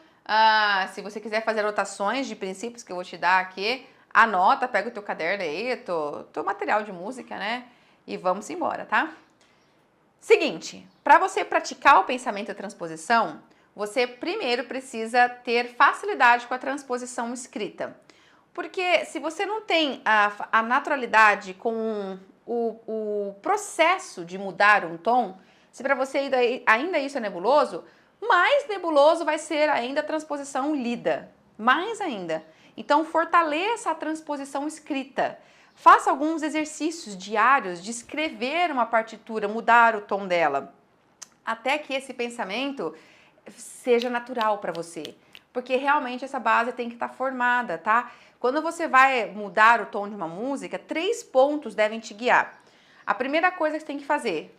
Se você quiser fazer anotações de princípios que eu vou te dar aqui, anota, pega o teu caderno aí, teu material de música, né? E vamos embora, tá? Seguinte, para você praticar o pensamento e a transposição, você primeiro precisa ter facilidade com a transposição escrita. Porque se você não tem a naturalidade com o processo de mudar um tom, se para você ainda isso é nebuloso, mais nebuloso vai ser ainda a transposição lida, mais ainda. Então fortaleça a transposição escrita. Faça alguns exercícios diários de escrever uma partitura, mudar o tom dela, até que esse pensamento seja natural para você. Porque realmente essa base tem que estar formada, tá? Quando você vai mudar o tom de uma música, 3 pontos devem te guiar. A primeira coisa que você tem que fazer,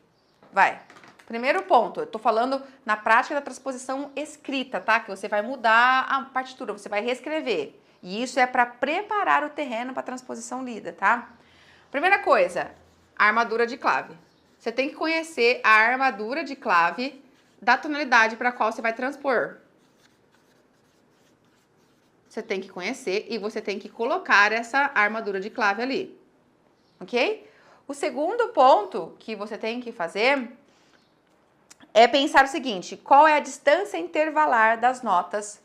primeiro ponto, eu tô falando na prática da transposição escrita, tá? Que você vai mudar a partitura, você vai reescrever. E isso é para preparar o terreno para a transposição lida, tá? Primeira coisa, a armadura de clave. Você tem que conhecer a armadura de clave da tonalidade para a qual você vai transpor. Você tem que conhecer e você tem que colocar essa armadura de clave ali, ok? O segundo ponto que você tem que fazer é pensar o seguinte: qual é a distância intervalar das notas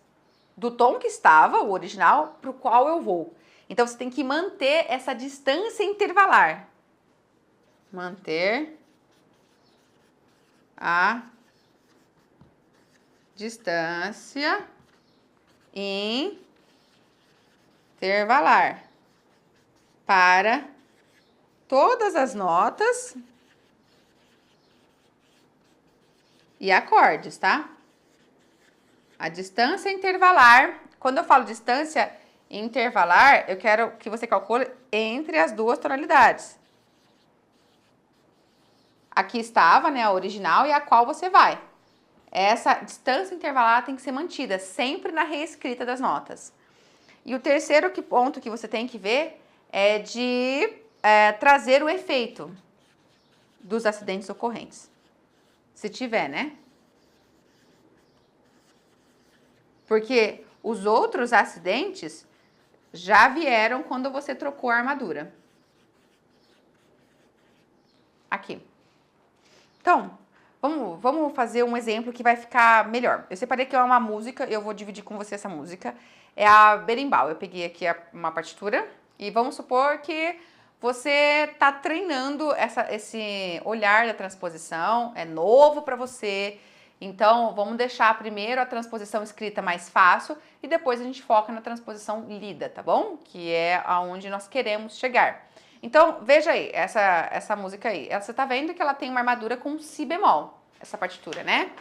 do tom que estava, o original, para o qual eu vou. Então, você tem que manter essa distância intervalar. Manter a distância intervalar para todas as notas e acordes, tá? A distância intervalar, quando eu falo distância intervalar, eu quero que você calcule entre as duas tonalidades. Aqui estava, né, a original e a qual você vai. Essa distância intervalar tem que ser mantida sempre na reescrita das notas. E o terceiro ponto que você tem que ver é de trazer o efeito dos acidentes ocorrentes. Se tiver, né? Porque os outros acidentes já vieram quando você trocou a armadura. aqui. Então, vamos fazer um exemplo que vai ficar melhor. Eu separei aqui uma música, eu vou dividir com você essa música. É a Berimbau. Eu peguei aqui uma partitura e vamos supor que você está treinando esse olhar da transposição, é novo para você. Então, vamos deixar primeiro a transposição escrita mais fácil e depois a gente foca na transposição lida, tá bom? Que é aonde nós queremos chegar. Então, veja aí, essa música aí. Você tá vendo que ela tem uma armadura com si bemol, essa partitura, né?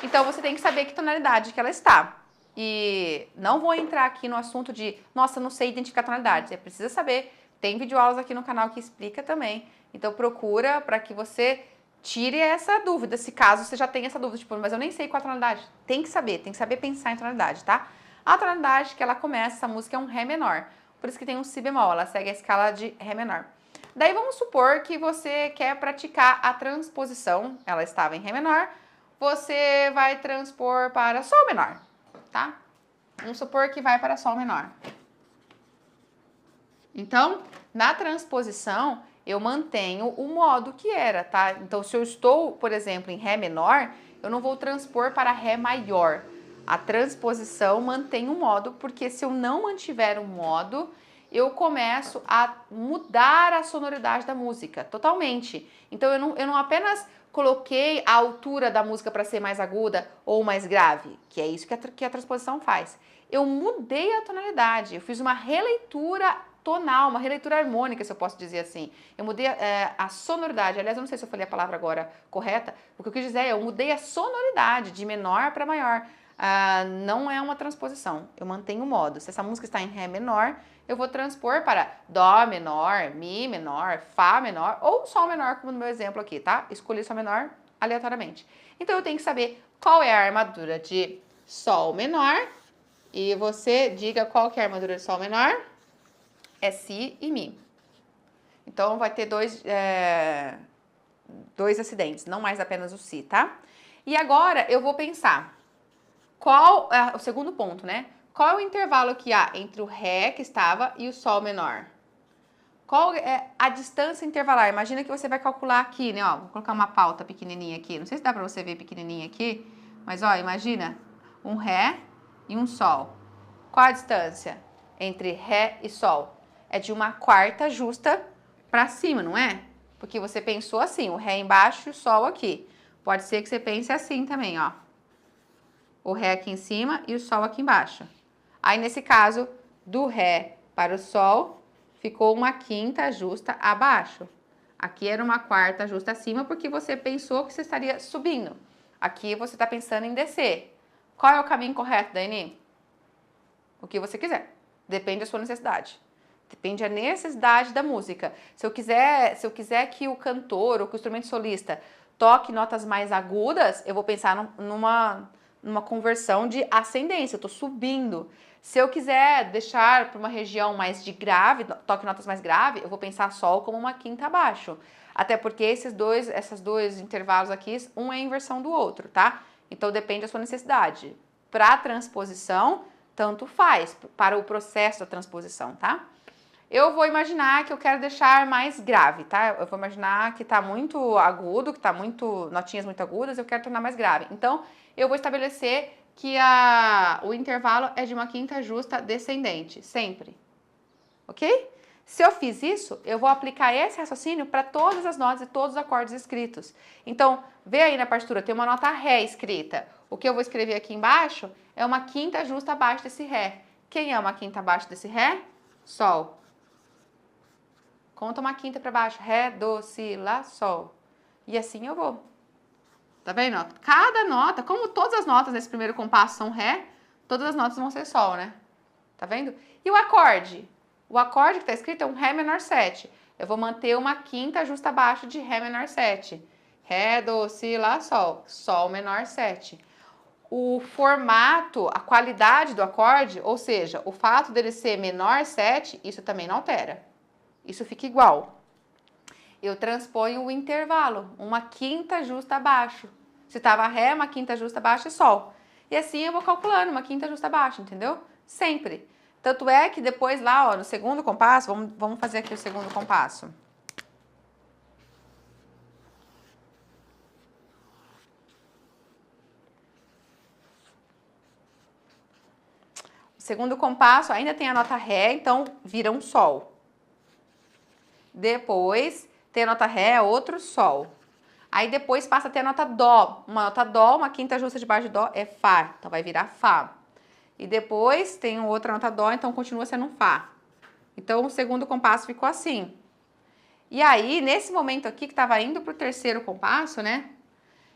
Então, você tem que saber que tonalidade que ela está. E não vou entrar aqui no assunto de, nossa, não sei identificar tonalidades. Você precisa saber, tem videoaulas aqui no canal que explica também. Então, procura para que você tire essa dúvida, se caso você já tenha essa dúvida, tipo, mas eu nem sei qual a tonalidade. Tem que saber pensar em tonalidade, tá? A tonalidade que ela começa, essa música é um Ré menor. Por isso que tem um Si bemol, ela segue a escala de Ré menor. Daí vamos supor que você quer praticar a transposição, ela estava em Ré menor, você vai transpor para Sol menor, tá? Vamos supor que vai para Sol menor. Então, na transposição, eu mantenho o modo que era, tá? Então, se eu estou, por exemplo, em Ré menor, eu não vou transpor para Ré maior. A transposição mantém o modo, porque se eu não mantiver o modo, eu começo a mudar a sonoridade da música totalmente. Então, eu não apenas coloquei a altura da música para ser mais aguda ou mais grave, que é isso que a transposição faz. Eu mudei a tonalidade, eu fiz uma releitura tonal, uma releitura harmônica, se eu posso dizer assim. Eu mudei a sonoridade, aliás, eu não sei se eu falei a palavra agora correta, o que eu quis dizer é, eu mudei a sonoridade de menor para maior. Não é uma transposição, eu mantenho o modo. Se essa música está em Ré menor, eu vou transpor para Dó menor, Mi menor, Fá menor ou Sol menor, como no meu exemplo aqui, tá? Escolhi Sol menor aleatoriamente. Então eu tenho que saber qual é a armadura de Sol menor e você diga qual que é a armadura de Sol menor. É Si e Mi. Então vai ter dois acidentes, não mais apenas o Si, tá? E agora eu vou pensar. Qual é o segundo ponto, né? Qual é o intervalo que há entre o Ré que estava e o Sol menor? Qual é a distância intervalar? Imagina que você vai calcular aqui, né? Ó, vou colocar uma pauta pequenininha aqui. Não sei se dá pra você ver pequenininha aqui, mas ó, imagina um Ré e um Sol. Qual a distância entre Ré e Sol? É de uma quarta justa pra cima, não é? Porque você pensou assim, o Ré embaixo e o Sol aqui. Pode ser que você pense assim também, ó. O Ré aqui em cima e o Sol aqui embaixo. Aí, nesse caso, do Ré para o Sol, ficou uma quinta justa abaixo. Aqui era uma quarta justa acima, porque você pensou que você estaria subindo. Aqui você está pensando em descer. Qual é o caminho correto, Dani? O que você quiser. Depende da sua necessidade. Depende da necessidade da música. Se eu quiser que o cantor ou que o instrumento solista toque notas mais agudas, eu vou pensar numa conversão de ascendência, eu estou subindo. Se eu quiser deixar para uma região mais de grave, toque notas mais graves, eu vou pensar Sol como uma quinta abaixo. Até porque esses dois intervalos aqui, um é a inversão do outro, tá? Então depende da sua necessidade. Para a transposição, tanto faz, para o processo da transposição, tá? Eu vou imaginar que eu quero deixar mais grave, tá? Eu vou imaginar que tá muito agudo, que tá notinhas muito agudas, eu quero tornar mais grave. Então, eu vou estabelecer que o intervalo é de uma quinta justa descendente, sempre. Ok? Se eu fiz isso, eu vou aplicar esse raciocínio para todas as notas e todos os acordes escritos. Então, vê aí na partitura, tem uma nota Ré escrita. O que eu vou escrever aqui embaixo é uma quinta justa abaixo desse Ré. Quem é uma quinta abaixo desse Ré? Sol. Conta uma quinta para baixo. Ré, Dó, Si, Lá, Sol. E assim eu vou. Tá vendo? Cada nota, como todas as notas nesse primeiro compasso são Ré, todas as notas vão ser Sol, né? Tá vendo? E o acorde? O acorde que tá escrito é um Ré menor 7. Eu vou manter uma quinta justa abaixo de Ré menor 7. Ré, Dó, Si, Lá, Sol. Sol menor 7. O formato, a qualidade do acorde, ou seja, o fato dele ser menor 7, isso também não altera. Isso fica igual. Eu transponho o intervalo, uma quinta justa abaixo. Se estava Ré, uma quinta justa abaixo e Sol. E assim eu vou calculando uma quinta justa abaixo, entendeu? Sempre. Tanto é que depois lá, ó, no segundo compasso, vamos fazer aqui o segundo compasso. segundo compasso ainda tem a nota Ré, então vira um Sol. Depois tem a nota Ré, outro Sol. Aí depois passa a ter a nota Dó. Uma nota Dó, uma quinta justa debaixo de Dó é Fá. Então vai virar Fá. E depois tem outra nota Dó, então continua sendo um Fá. Então o segundo compasso ficou assim. E aí, nesse momento aqui que estava indo para o terceiro compasso, né?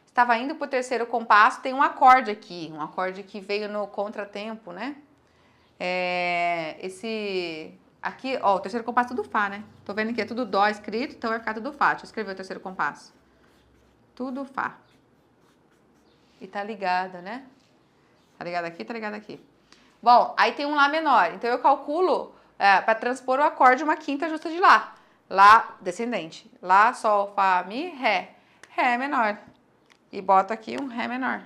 Estava indo para o terceiro compasso, tem um acorde aqui. Um acorde que veio no contratempo, né? Esse... Aqui, ó, o terceiro compasso é tudo Fá, né? Tô vendo que é tudo Dó escrito, então vai ficar tudo Fá. Deixa eu escrever o terceiro compasso. Tudo Fá. E tá ligada, né? Tá ligado aqui, tá ligado aqui. Bom, aí tem um Lá menor. Então eu calculo para transpor o acorde uma quinta justa de Lá. Lá descendente. Lá, Sol, Fá, Mi, Ré. Ré menor. E boto aqui um Ré menor.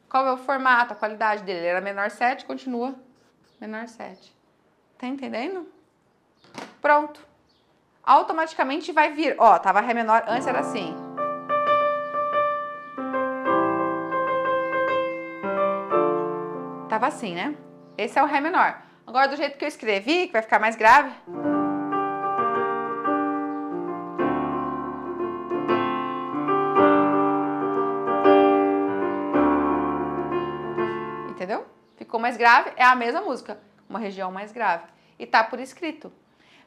Qual é o formato, a qualidade dele? Ele era menor 7, continua menor 7. Tá entendendo? Pronto. Automaticamente vai vir. Ó, tava Ré menor, antes era assim. Tava assim, né? Esse é o Ré menor. Agora, do jeito que eu escrevi, que vai ficar mais grave. Entendeu? Ficou mais grave, é a mesma música, uma região mais grave. E tá por escrito.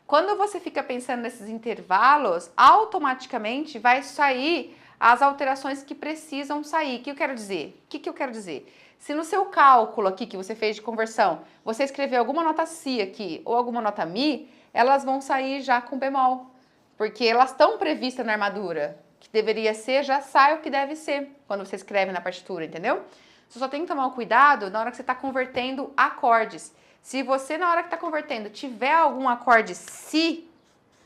Quando você fica pensando nesses intervalos, automaticamente vai sair as alterações que precisam sair. O que eu quero dizer? O que eu quero dizer? Se no seu cálculo aqui que você fez de conversão, você escrever alguma nota Si aqui ou alguma nota Mi, elas vão sair já com bemol. Porque elas estão previstas na armadura. Que deveria ser, já sai o que deve ser quando você escreve na partitura, entendeu? Você só tem que tomar cuidado na hora que você está convertendo acordes. Se você, na hora que está convertendo, tiver algum acorde Si,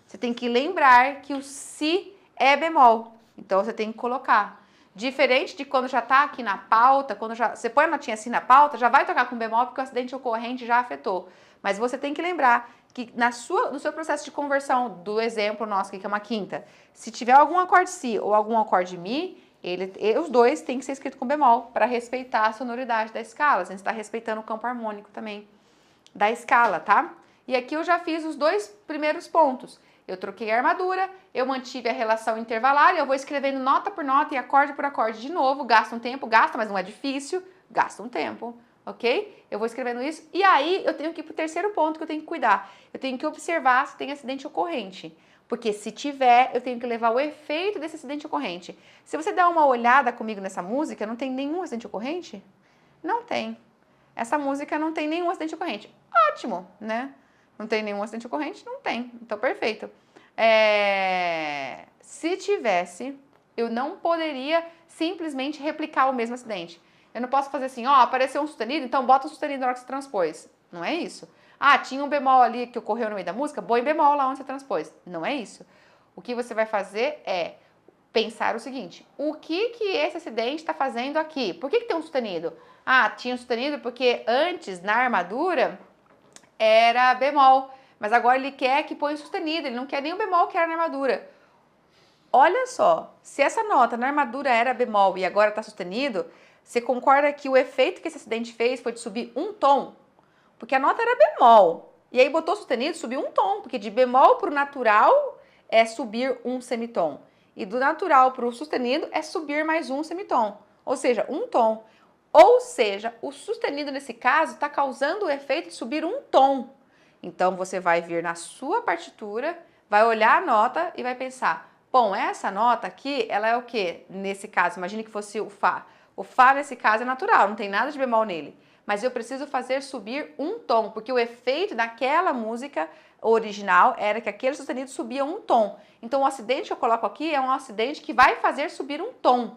você tem que lembrar que o Si é bemol. Então, você tem que colocar. Diferente de quando já está aqui na pauta, quando você põe a notinha Si na pauta, já vai tocar com bemol porque o acidente ocorrente já afetou. Mas você tem que lembrar que no seu processo de conversão do exemplo nosso aqui, que é uma quinta, se tiver algum acorde Si ou algum acorde Mi, os dois têm que ser escritos com bemol para respeitar a sonoridade da escala. A gente está respeitando o campo harmônico também da escala, tá? E aqui eu já fiz os dois primeiros pontos. Eu troquei a armadura, eu mantive a relação intervalar, eu vou escrevendo nota por nota e acorde por acorde de novo. Gasta um tempo, gasta, mas não é difícil, gasta um tempo, ok? Eu vou escrevendo isso e aí eu tenho que ir para o terceiro ponto que eu tenho que cuidar. Eu tenho que observar se tem acidente ocorrente. Porque se tiver, eu tenho que levar o efeito desse acidente ocorrente. Se você der uma olhada comigo nessa música, não tem nenhum acidente ocorrente? Não tem. Essa música não tem nenhum acidente ocorrente. Ótimo, né? Não tem nenhum acidente ocorrente? Não tem. Então, perfeito. Se tivesse, eu não poderia simplesmente replicar o mesmo acidente. Eu não posso fazer assim, ó, apareceu um sustenido, então bota o sustenido na hora que você transpôs. Não é isso. Ah, tinha um bemol ali que ocorreu no meio da música, põe bemol lá onde você transpôs. Não é isso. O que você vai fazer é pensar o seguinte, o que esse acidente está fazendo aqui? Por que tem um sustenido? Ah, tinha um sustenido porque antes, na armadura, era bemol. Mas agora ele quer que põe sustenido, ele não quer nem o bemol que era na armadura. Olha só, se essa nota na armadura era bemol e agora está sustenido, você concorda que o efeito que esse acidente fez foi de subir um tom? Porque a nota era bemol. E aí botou sustenido, subiu um tom. Porque de bemol para o natural é subir um semitom. E do natural para o sustenido é subir mais um semitom. Ou seja, um tom. Ou seja, o sustenido nesse caso está causando o efeito de subir um tom. Então você vai vir na sua partitura, vai olhar a nota e vai pensar, bom, essa nota aqui, ela é o quê? Nesse caso, imagine que fosse o Fá. O Fá nesse caso é natural, não tem nada de bemol nele. Mas eu preciso fazer subir um tom, porque o efeito daquela música original era que aquele sustenido subia um tom. Então o acidente que eu coloco aqui é um acidente que vai fazer subir um tom.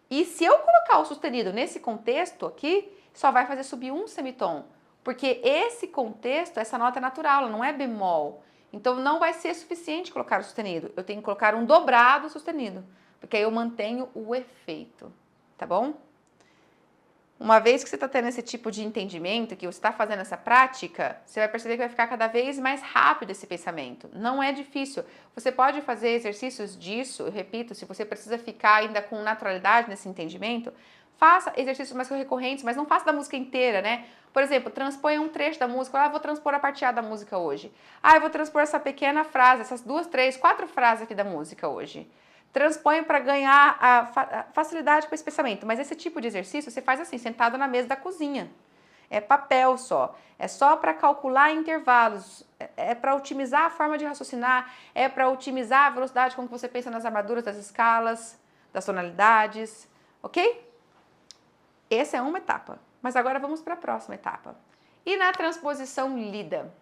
E se eu colocar o sustenido nesse contexto aqui, só vai fazer subir um semitom. Porque esse contexto, essa nota é natural, ela não é bemol. Então não vai ser suficiente colocar o sustenido. Eu tenho que colocar um dobrado sustenido, porque aí eu mantenho o efeito, tá bom? Uma vez que você está tendo esse tipo de entendimento, que você está fazendo essa prática, você vai perceber que vai ficar cada vez mais rápido esse pensamento. Não é difícil. Você pode fazer exercícios disso, eu repito, se você precisa ficar ainda com naturalidade nesse entendimento, Faça exercícios mais recorrentes, mas não faça da música inteira, né? Por exemplo, transponha um trecho da música. Ah, vou transpor a parte A da música hoje. Ah, eu vou transpor essa pequena frase, essas 2, 3, 4 frases aqui da música hoje. Transpõe para ganhar a facilidade com esse pensamento. Mas esse tipo de exercício você faz assim, sentado na mesa da cozinha. É papel só. É só para calcular intervalos. É para otimizar a forma de raciocinar. É para otimizar a velocidade com que você pensa nas armaduras das escalas, das tonalidades. Ok? Essa é uma etapa. Mas agora vamos para a próxima etapa. E na transposição lida?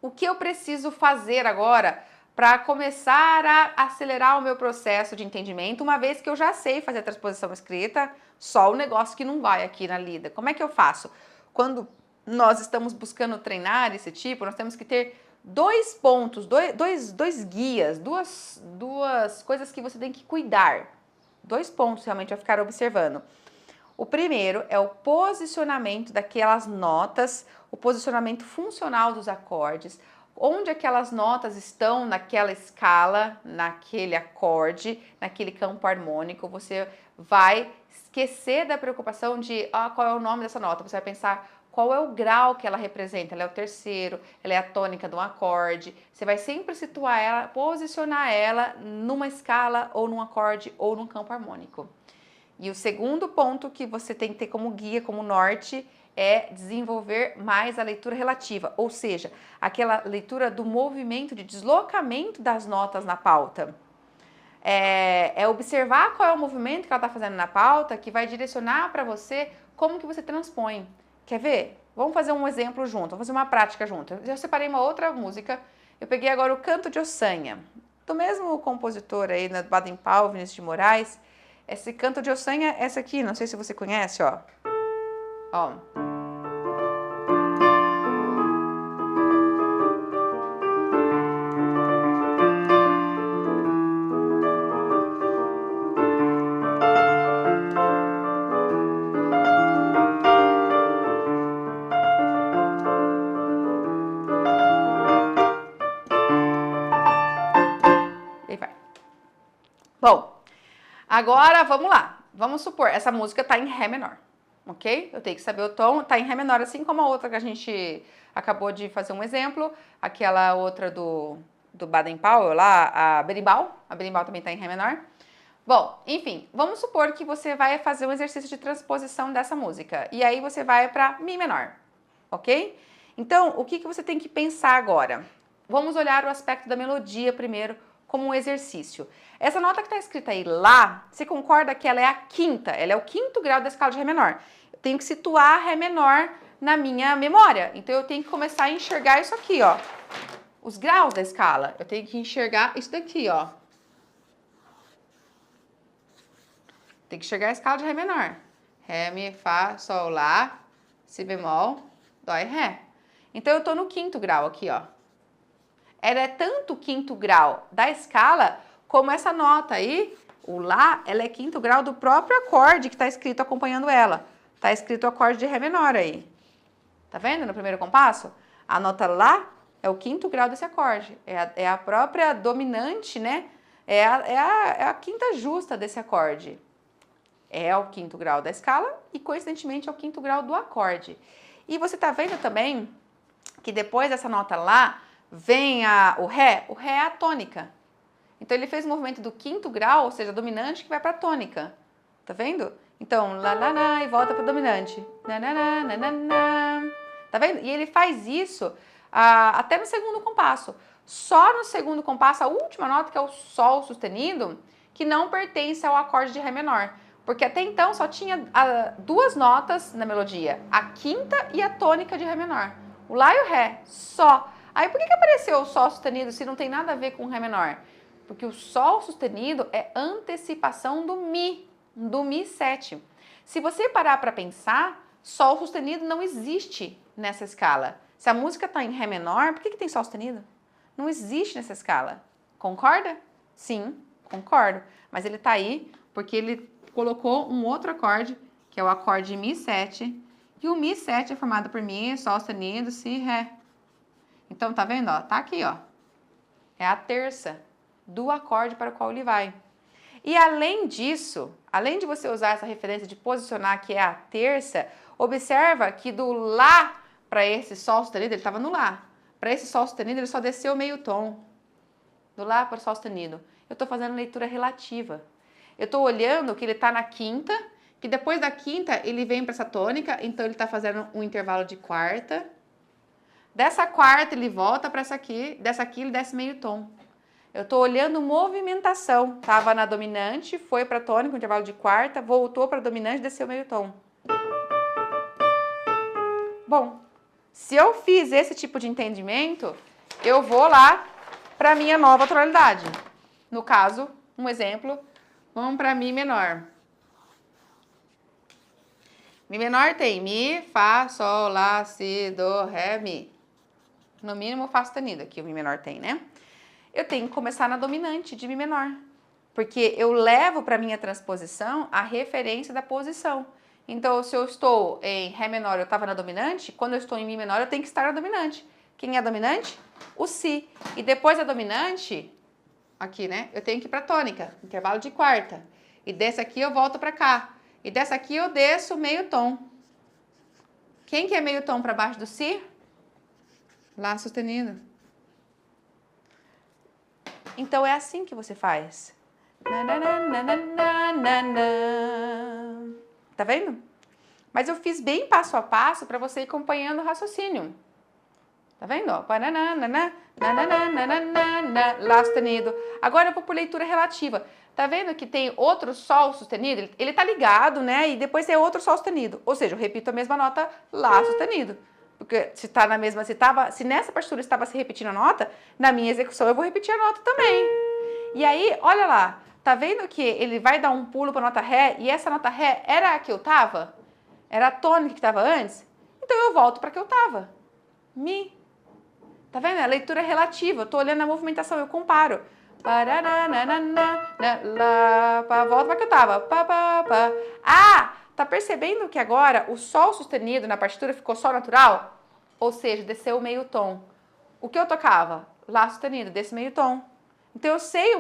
O que eu preciso fazer agora para começar a acelerar o meu processo de entendimento, uma vez que eu já sei fazer a transposição escrita, só o negócio que não vai aqui na lida. Como é que eu faço? Quando nós estamos buscando treinar esse tipo, nós temos que ter 2 pontos, dois guias, duas coisas que você tem que cuidar. 2 pontos realmente a ficar observando. O primeiro é o posicionamento daquelas notas, o posicionamento funcional dos acordes, onde aquelas notas estão naquela escala, naquele acorde, naquele campo harmônico. Você vai esquecer da preocupação de qual é o nome dessa nota, você vai pensar qual é o grau que ela representa. Ela é o terceiro, ela é a tônica de um acorde. Você vai sempre situar ela, posicionar ela numa escala ou num acorde ou num campo harmônico. E o segundo ponto que você tem que ter como guia, como norte, é desenvolver mais a leitura relativa, ou seja, aquela leitura do movimento de deslocamento das notas na pauta. É observar qual é o movimento que ela está fazendo na pauta que vai direcionar para você como que você transpõe. Quer ver? Vamos fazer um exemplo junto, vamos fazer uma prática junto. Eu separei uma outra música, eu peguei agora o Canto de Ossanha, do mesmo compositor aí, Baden-Powell, Vinícius de Moraes. Esse Canto de Ossanha, essa aqui, não sei se você conhece, ó. Ó. E aí vai. Bom, agora vamos lá. Vamos supor, essa música tá em Ré menor, ok? Eu tenho que saber o tom, tá em Ré menor, assim como a outra que a gente acabou de fazer um exemplo, aquela outra do Baden-Powell lá, a berimbau também tá em Ré menor. Bom, enfim, vamos supor que você vai fazer um exercício de transposição dessa música, e aí você vai para Mi menor, ok? Então, o que você tem que pensar agora? Vamos olhar o aspecto da melodia primeiro, como um exercício. Essa nota que está escrita aí, Lá, você concorda que ela é a quinta, ela é o 5º grau da escala de Ré menor. Eu tenho que situar Ré menor na minha memória, então eu tenho que começar a enxergar isso aqui, ó. Os graus da escala, eu tenho que enxergar isso daqui, ó. Tem que enxergar a escala de Ré menor. Ré, Mi, Fá, Sol, Lá, Si bemol, Dó e Ré. Então eu tô no 5º grau aqui, ó. Ela é tanto o 5º grau da escala, como essa nota aí, o Lá, ela é 5º grau do próprio acorde que está escrito acompanhando ela. Está escrito o acorde de Ré menor aí. Tá vendo no primeiro compasso? A nota Lá é o 5º grau desse acorde. É a própria dominante, né? É a quinta justa desse acorde. É o 5º grau da escala e, coincidentemente, é o 5º grau do acorde. E você tá vendo também que depois dessa nota Lá, vem o Ré é a tônica. Então, ele fez o movimento do 5º grau, ou seja, dominante, que vai para a tônica. Tá vendo? Então, lá, lá, lá, e volta para dominante. Na, na, na, na, na, na. Tá vendo? E ele faz isso até no segundo compasso. Só no segundo compasso, a última nota, que é o Sol sustenido, que não pertence ao acorde de Ré menor. Porque até então só tinha 2 notas na melodia, a quinta e a tônica de Ré menor. O Lá e o Ré, só. Aí por que apareceu o Sol sustenido se não tem nada a ver com o Ré menor? Porque o Sol sustenido é antecipação do Mi 7. Se você parar para pensar, Sol sustenido não existe nessa escala. Se a música está em Ré menor, por que tem Sol sustenido? Não existe nessa escala. Concorda? Sim, concordo. Mas ele está aí porque ele colocou um outro acorde, que é o acorde Mi 7. E o Mi 7 é formado por Mi, Sol sustenido, Si, Ré. Então, tá vendo? Ó, tá aqui, ó. É a terça do acorde para o qual ele vai. E além disso, além de você usar essa referência de posicionar, que é a terça, observa que do Lá para esse Sol sustenido, ele estava no Lá. Para esse Sol sustenido, ele só desceu meio tom. Do Lá para o Sol sustenido. Eu estou fazendo leitura relativa. Eu estou olhando que ele está na quinta, que depois da quinta ele vem para essa tônica, então ele está fazendo um intervalo de quarta. Dessa quarta ele volta para essa aqui, dessa aqui ele desce meio tom. Eu estou olhando movimentação. Estava na dominante, foi para tônica, um intervalo de quarta, voltou para dominante, desceu meio tom. Bom, se eu fiz esse tipo de entendimento, eu vou lá para a minha nova tonalidade. No caso, um exemplo, vamos para Mi menor. Mi menor tem Mi, Fá, Sol, Lá, Si, Do, Ré, Mi. No mínimo, Fá sustenido aqui o Mi menor tem, né? Eu tenho que começar na dominante de Mi menor, porque eu levo para minha transposição a referência da posição. Então, se eu estou em Ré menor, eu estava na dominante, quando eu estou em Mi menor, eu tenho que estar na dominante. Quem é a dominante? O Si. E depois da dominante, aqui, né? Eu tenho que ir para tônica, intervalo de quarta. E dessa aqui eu volto para cá. E dessa aqui eu desço meio tom. Quem que é meio tom para baixo do Si? Lá sustenido. Então é assim que você faz. Tá vendo? Mas eu fiz bem passo a passo para você ir acompanhando o raciocínio. Tá vendo? Lá sustenido. Agora eu vou por leitura relativa. Tá vendo que tem outro Sol sustenido? Ele tá ligado, né? E depois tem outro Sol sustenido. Ou seja, eu repito a mesma nota Lá sustenido. Porque se tá na mesma, se nessa partitura estava se repetindo a nota, na minha execução eu vou repetir a nota também. E aí, olha lá, tá vendo que ele vai dar um pulo para a nota Ré e essa nota Ré era a que eu tava? Era a tônica que estava antes? Então eu volto para a que eu tava. Mi. Tá vendo? É a leitura relativa. Eu tô olhando a movimentação, eu comparo. Volto para a que eu tava. Ah! Tá percebendo que agora o Sol sustenido na partitura ficou Sol natural? Ou seja, desceu meio tom. O que eu tocava? Lá sustenido, desse meio tom. Então eu sei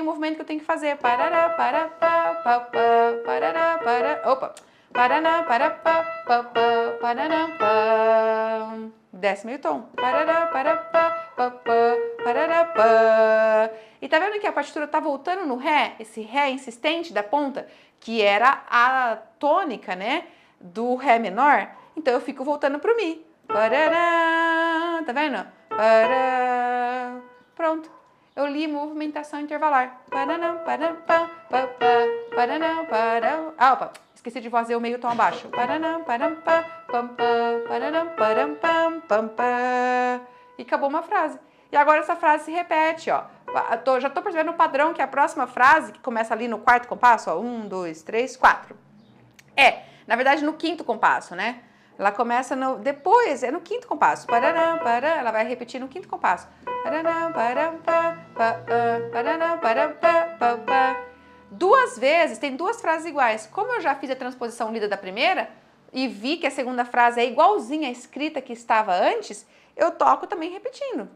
o movimento que eu tenho que fazer. Parará, para, pa, pa, pa, parará, para. Opa! Paraná, para, pa, pa, pa, paraná, pa. Desce meio tom. Parará, para, pa, pa, pa, parará, pa. E tá vendo que a partitura tá voltando no Ré? Esse Ré insistente da ponta, que era a tônica, né, do Ré menor. Então eu fico voltando pro Mi. Parará, tá vendo? Pará. Pronto. Eu li movimentação intervalar. Paraná, paraná, pa, pa, pa, paraná, para. Ah, opa, esqueci de fazer o meio tom abaixo. Paraná, paraná, pa, pam, pa, paraná, param, pam, pam, pa. E acabou uma frase. E agora essa frase se repete, ó. Já tô percebendo o padrão que a próxima frase, que começa ali no quarto compasso, ó, 1, 2, 3, 4. Na verdade, no quinto compasso, né? Ela começa depois, é no quinto compasso. Paraná, para, ela vai repetir no quinto compasso. Paraná, para, pa, pa, paraná, para, pa, pa, pa. Duas vezes, tem duas frases iguais. Como eu já fiz a transposição lida da primeira e vi que a segunda frase é igualzinha à escrita que estava antes, eu toco também repetindo.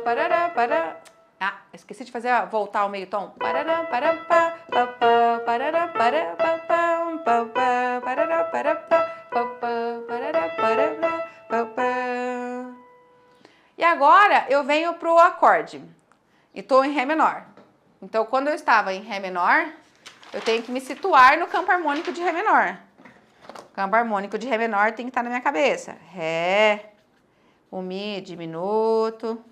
Parará, pará. Ah, esqueci de fazer voltar ao meio tom. Parará, pará, pá, pá, pá, parará, pará, pá, pá, pá, pá, parará, pará, pá, pá, pá, parará, pará, pá, pá. E agora eu venho pro acorde. E tô em Ré menor. Então, quando eu estava em Ré menor, eu tenho que me situar no campo harmônico de Ré menor. O campo harmônico de Ré menor tem que estar na minha cabeça. Ré, o Mi diminuto,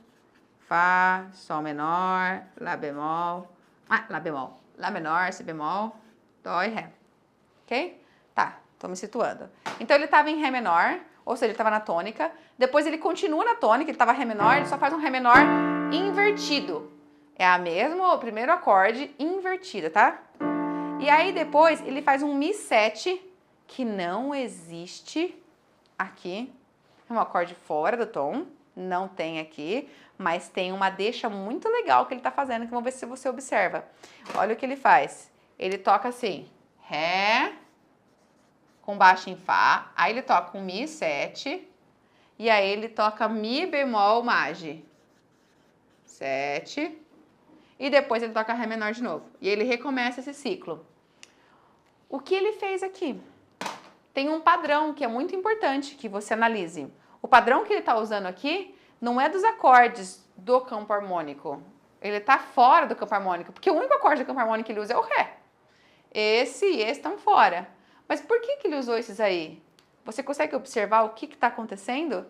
Fá, Sol menor, Lá bemol, Lá bemol, Lá menor, Si bemol, Dó e Ré. Ok? Tá, tô me situando. Então ele estava em Ré menor, ou seja, ele estava na tônica. Depois ele continua na tônica, ele estava Ré menor, ele só faz um Ré menor invertido. É o primeiro acorde invertido, tá? E aí depois ele faz um Mi7, que não existe aqui. É um acorde fora do tom, não tem aqui, mas tem uma deixa muito legal que ele tá fazendo, que vamos ver se você observa. Olha o que ele faz. Ele toca assim, Ré, com baixo em Fá, aí ele toca um Mi7, e aí ele toca Mi bemol mage. 7, e depois ele toca Ré menor de novo. E ele recomeça esse ciclo. O que ele fez aqui? Tem um padrão que é muito importante que você analise. O padrão que ele está usando aqui não é dos acordes do campo harmônico. Ele está fora do campo harmônico, porque o único acorde do campo harmônico que ele usa é o Ré. Esse e esse estão fora. Mas por que ele usou esses aí? Você consegue observar o que está acontecendo?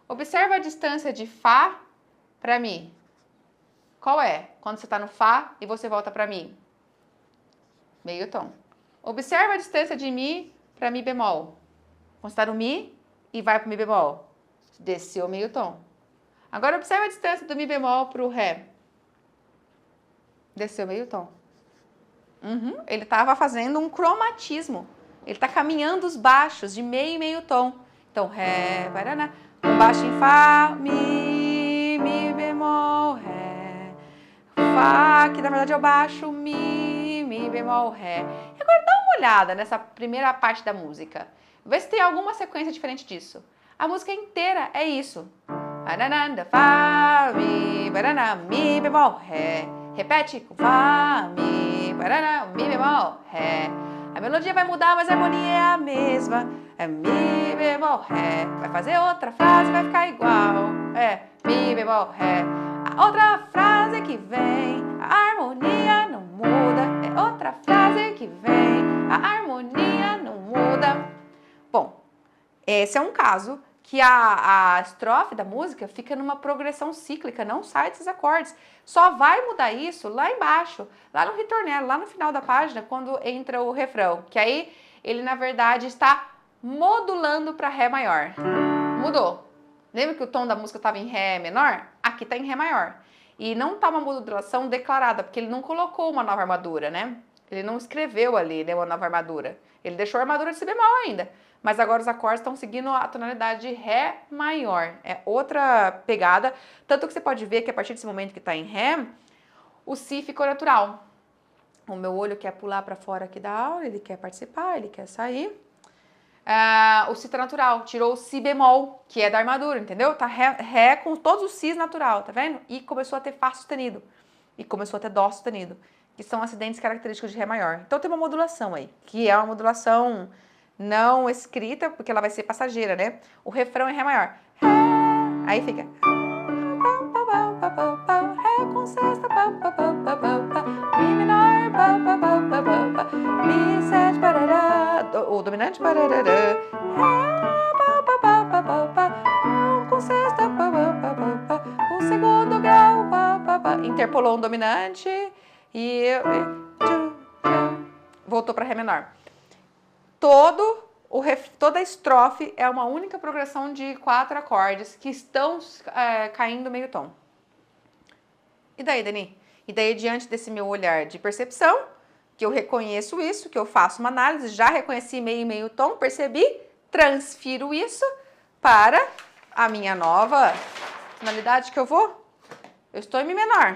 Observa a distância de Fá para Mi. Qual é? Quando você está no Fá e você volta para Mi. Meio tom. Observa a distância de Mi para Mi bemol. Quando você está no Mi e vai para o Mi bemol. Desceu meio tom. Agora observa a distância do Mi bemol para o Ré. Desceu meio tom. Ele estava fazendo um cromatismo. Ele está caminhando os baixos de meio e meio tom. Então, Ré, paraná, um baixo em Fá, Mi bemol, Ré, Fá, que na verdade é o baixo, Mi bemol, Ré. E agora dá uma olhada nessa primeira parte da música. Vê se tem alguma sequência diferente disso. A música inteira é isso. Fá, Mi bemol, Ré. Repete com Fá, Mi, paraná, Mi bemol, Ré. A melodia vai mudar, mas a harmonia é a mesma. É Mi bemol, Ré. Vai fazer outra frase, vai ficar igual. É Mi bemol, Ré. A outra frase que vem, a harmonia não muda. É outra frase que vem, a harmonia não muda. Bom, esse é um caso que a estrofe da música fica numa progressão cíclica, não sai desses acordes. Só vai mudar isso lá embaixo, lá no ritornelo, lá no final da página, quando entra o refrão. Que aí ele, na verdade, está modulando para Ré maior. Mudou. Lembra que o tom da música estava em Ré menor? Aqui está em Ré maior. E não está uma modulação declarada, porque ele não colocou uma nova armadura, né? Ele não escreveu ali, né, uma nova armadura. Ele deixou a armadura de Si bemol ainda. Mas agora os acordes estão seguindo a tonalidade de Ré maior. É outra pegada. Tanto que você pode ver que a partir desse momento que está em Ré, o Si ficou natural. O meu olho quer pular para fora aqui da aula, ele quer participar, ele quer sair. O Si está natural. Tirou o Si bemol, que é da armadura, entendeu? Tá Ré com todos os Sis natural, tá vendo? E começou a ter Fá sustenido. E começou a ter Dó sustenido. Que são acidentes característicos de Ré maior. Então tem uma modulação aí, que é uma modulação não escrita, porque ela vai ser passageira, né? O refrão é Ré maior. Ré, aí fica Ré com sexta, Mi menor, Mi sete, o dominante, Ré, com sexta, o segundo grau, interpolou um dominante e voltou para Ré menor. Toda a estrofe é uma única progressão de 4 acordes que estão caindo meio tom. E daí, Dani? E daí, diante desse meu olhar de percepção, que eu reconheço isso, que eu faço uma análise, já reconheci meio e meio tom, percebi, transfiro isso para a minha nova tonalidade que eu vou. Eu estou em Mi menor.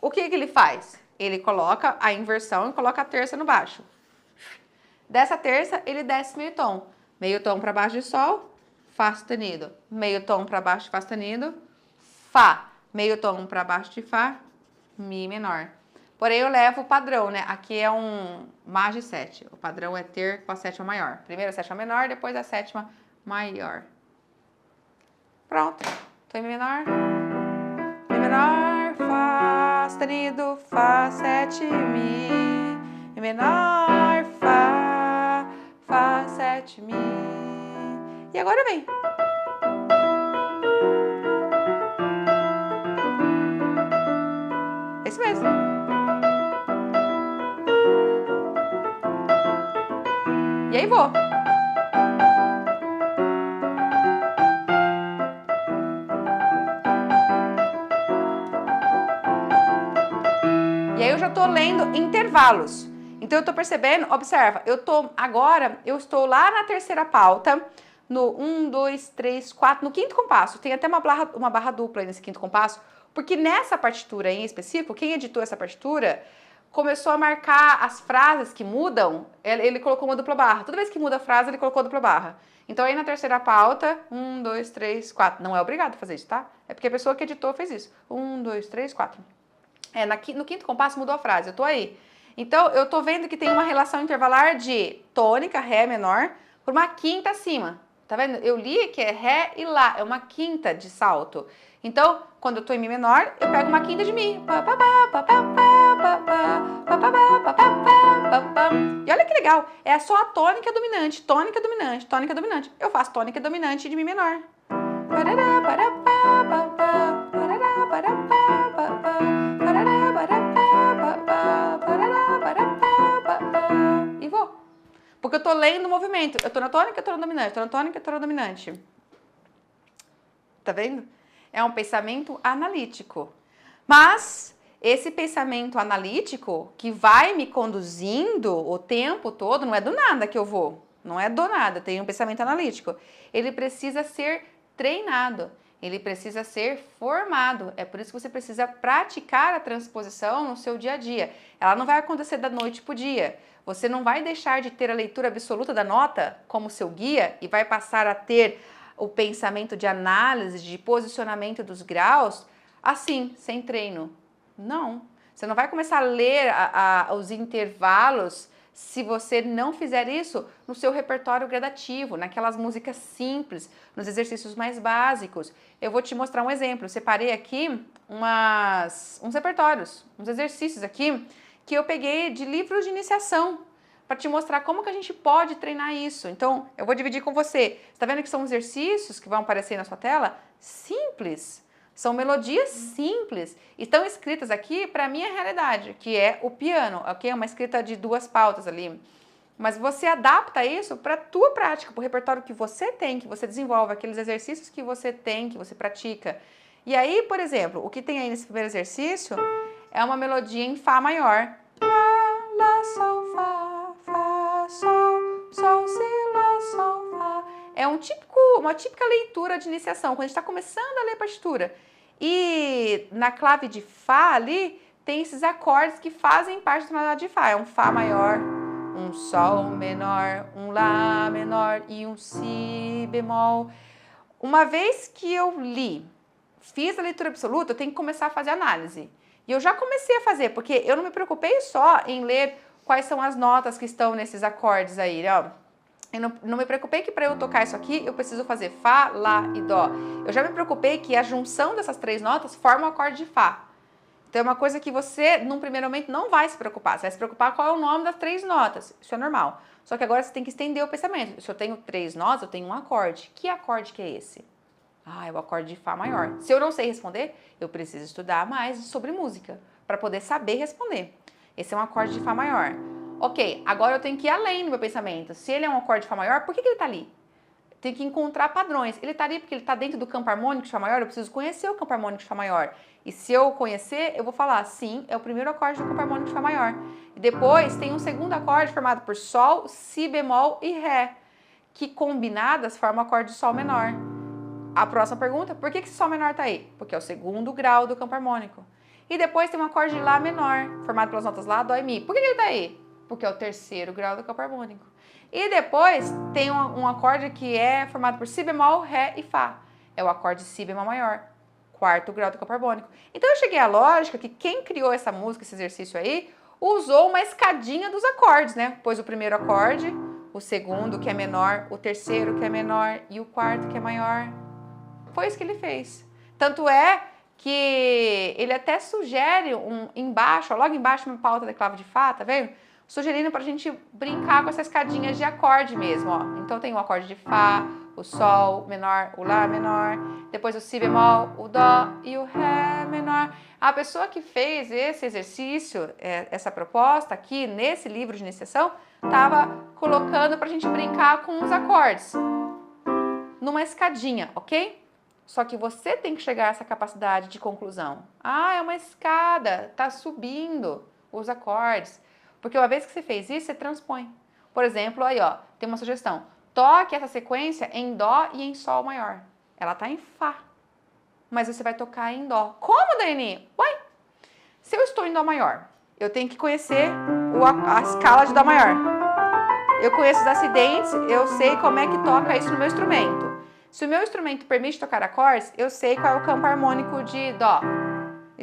O que ele faz? Ele coloca a inversão e coloca a terça no baixo. Dessa terça, ele desce meio tom para baixo de Sol, Fá sustenido, meio tom para baixo de Fá sustenido, Fá, meio tom para baixo de Fá, Mi menor. Porém, eu levo o padrão, né? Aqui é um Maj 7, o padrão é ter com a sétima maior. Primeiro a sétima menor, depois a sétima maior. Pronto, tô em Mi menor, Fá sustenido, Fá 7, Mi menor, Fá 7, Mi. E agora vem. Esse mesmo. E aí vou. E aí eu já tô lendo intervalos. Então eu tô percebendo, observa, eu estou lá na terceira pauta, no 1, 2, 3, 4, no quinto compasso. Tem até uma barra dupla aí nesse quinto compasso, porque nessa partitura em específico, quem editou essa partitura começou a marcar as frases que mudam, ele colocou uma dupla barra. Toda vez que muda a frase, ele colocou dupla barra. Então aí na terceira pauta, 1, 2, 3, 4. Não é obrigado a fazer isso, tá? É porque a pessoa que editou fez isso. 1, 2, 3, 4. No quinto compasso mudou a frase, eu tô aí. Então, eu tô vendo que tem uma relação intervalar de tônica, Ré menor, por uma quinta acima. Tá vendo? Eu li que é Ré e Lá, é uma quinta de salto. Então, quando eu tô em Mi menor, eu pego uma quinta de Mi. E olha que legal, é só a tônica dominante, tônica dominante, tônica dominante. Eu faço tônica dominante de Mi menor. E vou. Porque eu tô lendo o movimento. Eu tô na tônica, eu tô na dominante, tô na tônica, eu tô na dominante. Tá vendo? É um pensamento analítico. Mas esse pensamento analítico que vai me conduzindo o tempo todo, não é do nada que eu vou. Não é do nada, tem um pensamento analítico. Ele precisa ser treinado. Ele precisa ser formado. É por isso que você precisa praticar a transposição no seu dia a dia. Ela não vai acontecer da noite para o dia. Você não vai deixar de ter a leitura absoluta da nota como seu guia e vai passar a ter o pensamento de análise, de posicionamento dos graus, assim, sem treino. Não. Você não vai começar a ler os intervalos se você não fizer isso no seu repertório gradativo, naquelas músicas simples, nos exercícios mais básicos. Eu vou te mostrar um exemplo. Eu separei aqui uns repertórios, uns exercícios aqui que eu peguei de livros de iniciação para te mostrar como que a gente pode treinar isso. Então, eu vou dividir com você. Você está vendo que são exercícios que vão aparecer na sua tela? Simples. São melodias simples. Estão escritas aqui para a minha realidade, que é o piano, ok? É uma escrita de 2 pautas ali. Mas você adapta isso para a tua prática, para o repertório que você tem, que você desenvolve, aqueles exercícios que você tem, que você pratica. E aí, por exemplo, o que tem aí nesse primeiro exercício é uma melodia em Fá maior. Lá, Lá, Sol, Fá, Fá, Sol, Sol, Si, Lá, Sol, Fá. É uma típica leitura de iniciação, quando a gente está começando a ler a partitura. E na clave de Fá ali, tem esses acordes que fazem parte da tonalidade de Fá. É um Fá maior, um Sol menor, um Lá menor e um Si bemol. Uma vez que eu fiz a leitura absoluta, eu tenho que começar a fazer análise. E eu já comecei a fazer, porque eu não me preocupei só em ler quais são as notas que estão nesses acordes aí, ó. Eu não me preocupei que para eu tocar isso aqui, eu preciso fazer Fá, Lá e Dó. Eu já me preocupei que a junção dessas 3 notas forma o acorde de Fá. Então é uma coisa que você, num primeiro momento, não vai se preocupar. Você vai se preocupar qual é o nome das 3 notas. Isso é normal. Só que agora você tem que estender o pensamento. Se eu tenho 3 notas, eu tenho um acorde. Que acorde que é esse? Ah, é o acorde de Fá maior. Se eu não sei responder, eu preciso estudar mais sobre música para poder saber responder. Esse é um acorde de Fá maior. Ok, agora eu tenho que ir além do meu pensamento. Se ele é um acorde de Fá maior, por que ele está ali? Tem que encontrar padrões. Ele está ali porque ele está dentro do campo harmônico de Fá maior, eu preciso conhecer o campo harmônico de Fá maior. E se eu conhecer, eu vou falar, sim, é o primeiro acorde do campo harmônico de Fá maior. E depois tem um segundo acorde formado por Sol, Si bemol e Ré, que combinadas formam o acorde de Sol menor. A próxima pergunta, por que esse Sol menor está aí? Porque é o segundo grau do campo harmônico. E depois tem um acorde de Lá menor, formado pelas notas Lá, Dó e Mi. Por que ele está aí? Porque é o terceiro grau do campo harmônico. E depois tem um acorde que é formado por Si bemol, Ré e Fá. É o acorde Si bemol maior, quarto grau do campo harmônico. Então eu cheguei à lógica que quem criou essa música, esse exercício aí, usou uma escadinha dos acordes, né? Pôs o primeiro acorde, o segundo que é menor, o terceiro que é menor e o quarto que é maior. Foi isso que ele fez. Tanto é que ele até sugere embaixo, logo embaixo na pauta da clave de Fá, tá vendo? Sugerindo pra gente brincar com essa escadinha de acorde mesmo, ó. Então tem o acorde de Fá, o Sol menor, o Lá menor, depois o Si bemol, o Dó e o Ré menor. A pessoa que fez esse exercício, essa proposta aqui nesse livro de iniciação, estava colocando pra gente brincar com os acordes numa escadinha, ok? Só que você tem que chegar a essa capacidade de conclusão. Ah, é uma escada, tá subindo os acordes. Porque uma vez que você fez isso, você transpõe. Por exemplo, aí ó, tem uma sugestão. Toque essa sequência em Dó e em Sol maior. Ela tá em Fá, mas você vai tocar em Dó. Como, Dani? Uai, se eu estou em Dó maior, eu tenho que conhecer a escala de Dó maior. Eu conheço os acidentes, eu sei como é que toca isso no meu instrumento. Se o meu instrumento permite tocar acordes, eu sei qual é o campo harmônico de Dó.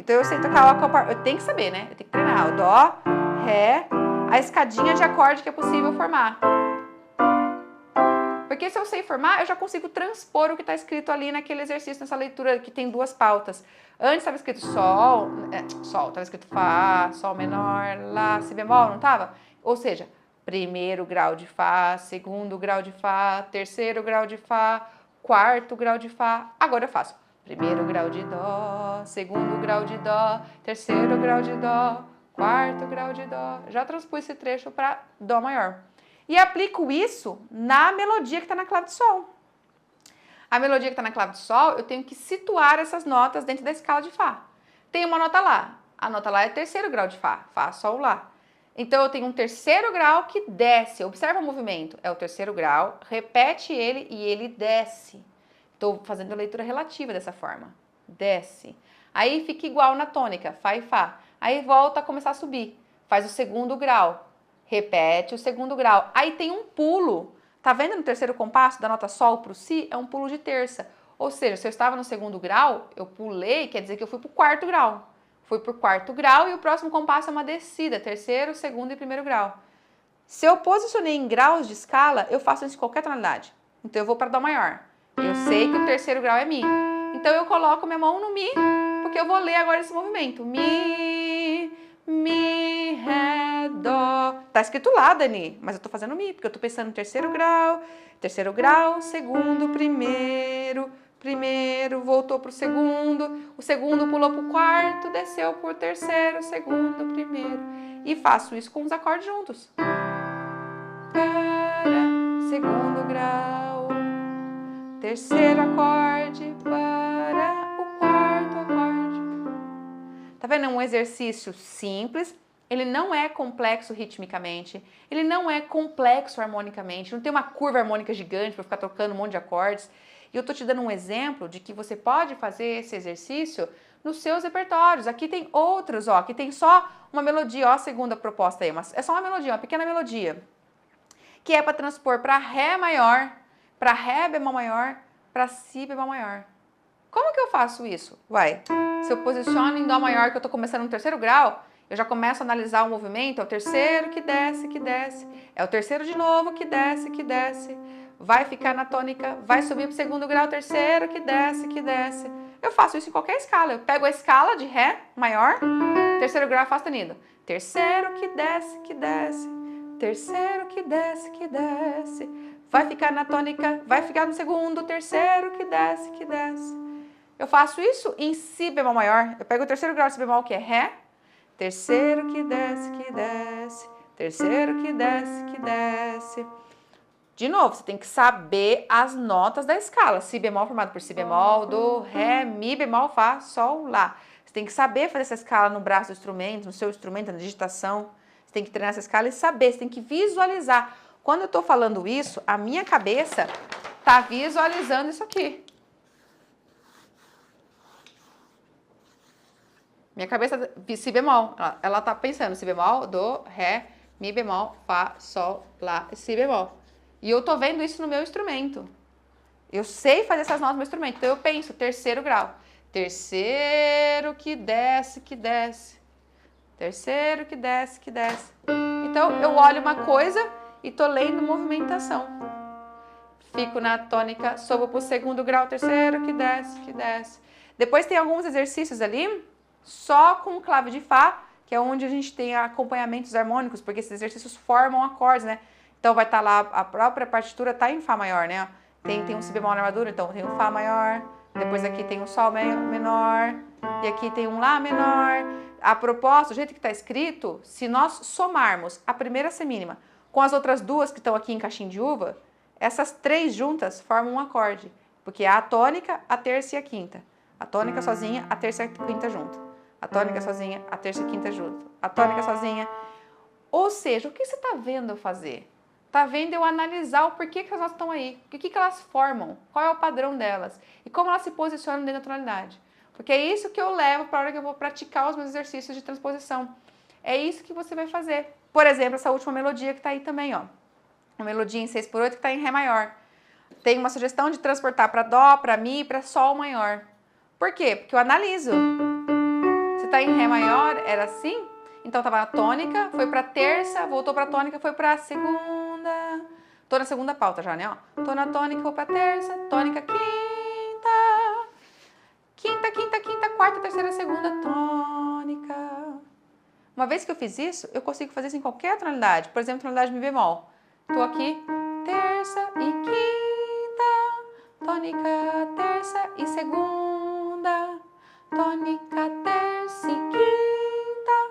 Então eu sei tocar o eu tenho que saber, né? Eu tenho que treinar o dó, ré, a escadinha de acorde que é possível formar. Porque se eu sei formar, eu já consigo transpor o que está escrito ali naquele exercício, nessa leitura que tem duas pautas. Antes estava escrito sol, estava escrito fá, sol menor, lá, si bemol, não estava? Ou seja, primeiro grau de fá, segundo grau de fá, terceiro grau de fá, quarto grau de fá. Agora eu faço primeiro grau de dó, segundo grau de dó, terceiro grau de dó, quarto grau de dó. Já transpus esse trecho para dó maior. E aplico isso na melodia que está na clave de sol. A melodia que está na clave de sol, eu tenho que situar essas notas dentro da escala de fá. Tem uma nota lá. A nota lá é terceiro grau de fá. Fá, sol, lá. Então, eu tenho um terceiro grau que desce. Observa o movimento. É o terceiro grau, repete ele e ele desce. Estou fazendo a leitura relativa dessa forma. Desce. Aí fica igual na tônica, fá e fá. Aí volta a começar a subir. Faz o segundo grau. Repete o segundo grau. Aí tem um pulo. Tá vendo no terceiro compasso da nota sol para o si? É um pulo de terça. Ou seja, se eu estava no segundo grau, eu pulei, quer dizer que eu fui para o quarto grau. Fui para o quarto grau e o próximo compasso é uma descida, terceiro, segundo e primeiro grau. Se eu posicionei em graus de escala, eu faço isso em qualquer tonalidade. Então eu vou para dó maior. Eu sei que o terceiro grau é mi. Então eu coloco minha mão no mi, porque eu vou ler agora esse movimento. Mi, mi, ré, dó. Tá escrito lá, Dani, mas eu tô fazendo mi, porque eu tô pensando em terceiro grau, segundo, primeiro, voltou pro segundo, o segundo pulou pro quarto, desceu pro terceiro, segundo, primeiro. E faço isso com os acordes juntos. Segundo grau, terceiro acorde, para o quarto acorde. Tá vendo? É um exercício simples, ele não é complexo ritmicamente, ele não é complexo harmonicamente, não tem uma curva harmônica gigante para ficar trocando um monte de acordes. E eu tô te dando um exemplo de que você pode fazer esse exercício nos seus repertórios. Aqui tem outros, ó, aqui tem só uma melodia, ó, a segunda proposta aí, é só uma melodia, uma pequena melodia, que é para transpor para ré maior, para ré bemol maior, para si bemol maior. Como que eu faço isso? Vai, se eu posiciono em dó maior, que eu tô começando no terceiro grau, eu já começo a analisar o movimento, é o terceiro que desce, é o terceiro de novo que desce, vai ficar na tônica, vai subir para o segundo grau, terceiro que desce. Eu faço isso em qualquer escala, eu pego a escala de ré maior, terceiro grau fá sustenido, terceiro que desce, terceiro que desce, vai ficar na tônica, vai ficar no segundo, terceiro que desce. Eu faço isso em si bemol maior, eu pego o terceiro grau de si bemol que é ré, terceiro que desce, terceiro que desce. De novo, você tem que saber as notas da escala. Si bemol formado por si bemol, do, ré, mi bemol, fá, sol, lá. Você tem que saber fazer essa escala no braço do instrumento, no seu instrumento, na digitação. Você tem que treinar essa escala e saber, você tem que visualizar. Quando eu tô falando isso, a minha cabeça tá visualizando isso aqui. Minha cabeça, si bemol, ela tá pensando si bemol, do, ré, mi bemol, fá, sol, lá, si bemol. E eu tô vendo isso no meu instrumento. Eu sei fazer essas notas no meu instrumento. Então eu penso, terceiro grau. Terceiro que desce. Terceiro que desce. Então eu olho uma coisa e tô lendo movimentação. Fico na tônica, subo pro segundo grau, terceiro que desce. Depois tem alguns exercícios ali, só com clave de fá, que é onde a gente tem acompanhamentos harmônicos, porque esses exercícios formam acordes, né? Então vai estar lá, a própria partitura tá em fá maior, né? Tem um si bemol na armadura, então tem um fá maior, depois aqui tem um sol menor, e aqui tem um lá menor. A proposta, o jeito que tá escrito, se nós somarmos a primeira semínima com as outras duas que estão aqui em caixinha de uva, essas três juntas formam um acorde, porque é a tônica, a terça e a quinta. A tônica sozinha, a terça e a quinta junto. A tônica sozinha, a terça e a quinta junto. A tônica sozinha. Ou seja, o que você está vendo eu fazer? Tá vendo eu analisar o porquê que as notas estão aí, o que elas formam, qual é o padrão delas e como elas se posicionam dentro da tonalidade. Porque é isso que eu levo para a hora que eu vou praticar os meus exercícios de transposição. É isso que você vai fazer. Por exemplo, essa última melodia que está aí também, ó. Uma melodia em 6/8 que está em ré maior. Tem uma sugestão de transportar para dó, para mi e para sol maior. Por quê? Porque eu analiso. tá em Ré maior, era assim. Então tava na tônica, foi pra terça, voltou pra tônica, foi pra segunda. Tô na segunda pauta já, né? Ó. Tô na tônica, vou pra terça, tônica, quinta. Quinta, quinta, quinta, quarta, terceira, segunda, tônica. Uma vez que eu fiz isso, eu consigo fazer isso em qualquer tonalidade. Por exemplo, tonalidade Mi bemol. Tô aqui, terça e quinta, tônica, terça e segunda, tônica, terça e quinta,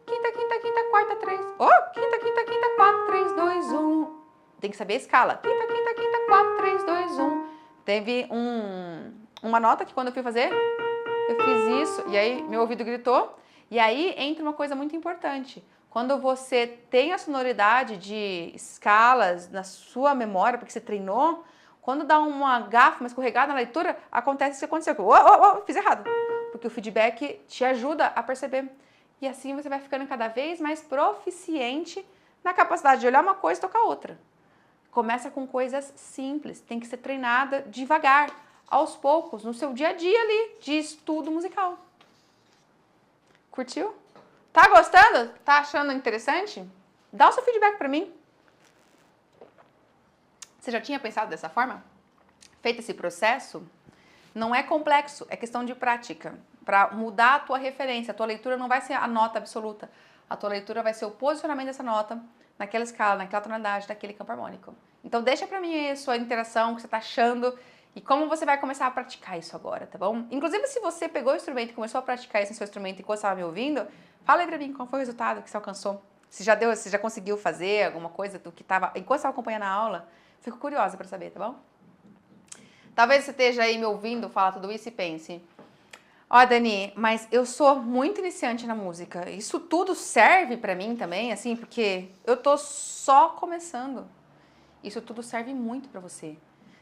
quinta, quinta, quinta, quarta, três. Oh, quinta, quinta, quinta, quatro, três, dois, um. Tem que saber a escala. Quinta, quinta, quinta, quatro, três, dois, um. Teve uma nota que quando eu fui fazer, eu fiz isso e aí meu ouvido gritou. E aí entra uma coisa muito importante. Quando você tem a sonoridade de escalas na sua memória, porque você treinou, quando dá uma gafa, uma escorregada na leitura, acontece isso que aconteceu. Fiz errado. Porque o feedback te ajuda a perceber. E assim você vai ficando cada vez mais proficiente na capacidade de olhar uma coisa e tocar outra. Começa com coisas simples, tem que ser treinada devagar, aos poucos, no seu dia a dia ali, de estudo musical. Curtiu? Tá gostando? Tá achando interessante? Dá o seu feedback pra mim. Você já tinha pensado dessa forma? Feito esse processo? Não é complexo, é questão de prática. Para mudar a tua referência, a tua leitura não vai ser a nota absoluta. A tua leitura vai ser o posicionamento dessa nota naquela escala, naquela tonalidade, naquele campo harmônico. Então deixa pra mim aí a sua interação, o que você tá achando e como você vai começar a praticar isso agora, tá bom? Inclusive, se você pegou o instrumento e começou a praticar isso no seu instrumento enquanto estava me ouvindo, fala aí pra mim qual foi o resultado que você alcançou. Se já conseguiu fazer alguma coisa do que estava enquanto estava acompanhando a aula. Fico curiosa para saber, tá bom? Talvez você esteja aí me ouvindo falar tudo isso e pense: ó, Dani, mas eu sou muito iniciante na música. Isso tudo serve pra mim também, assim, porque eu tô só começando. Isso tudo serve muito pra você.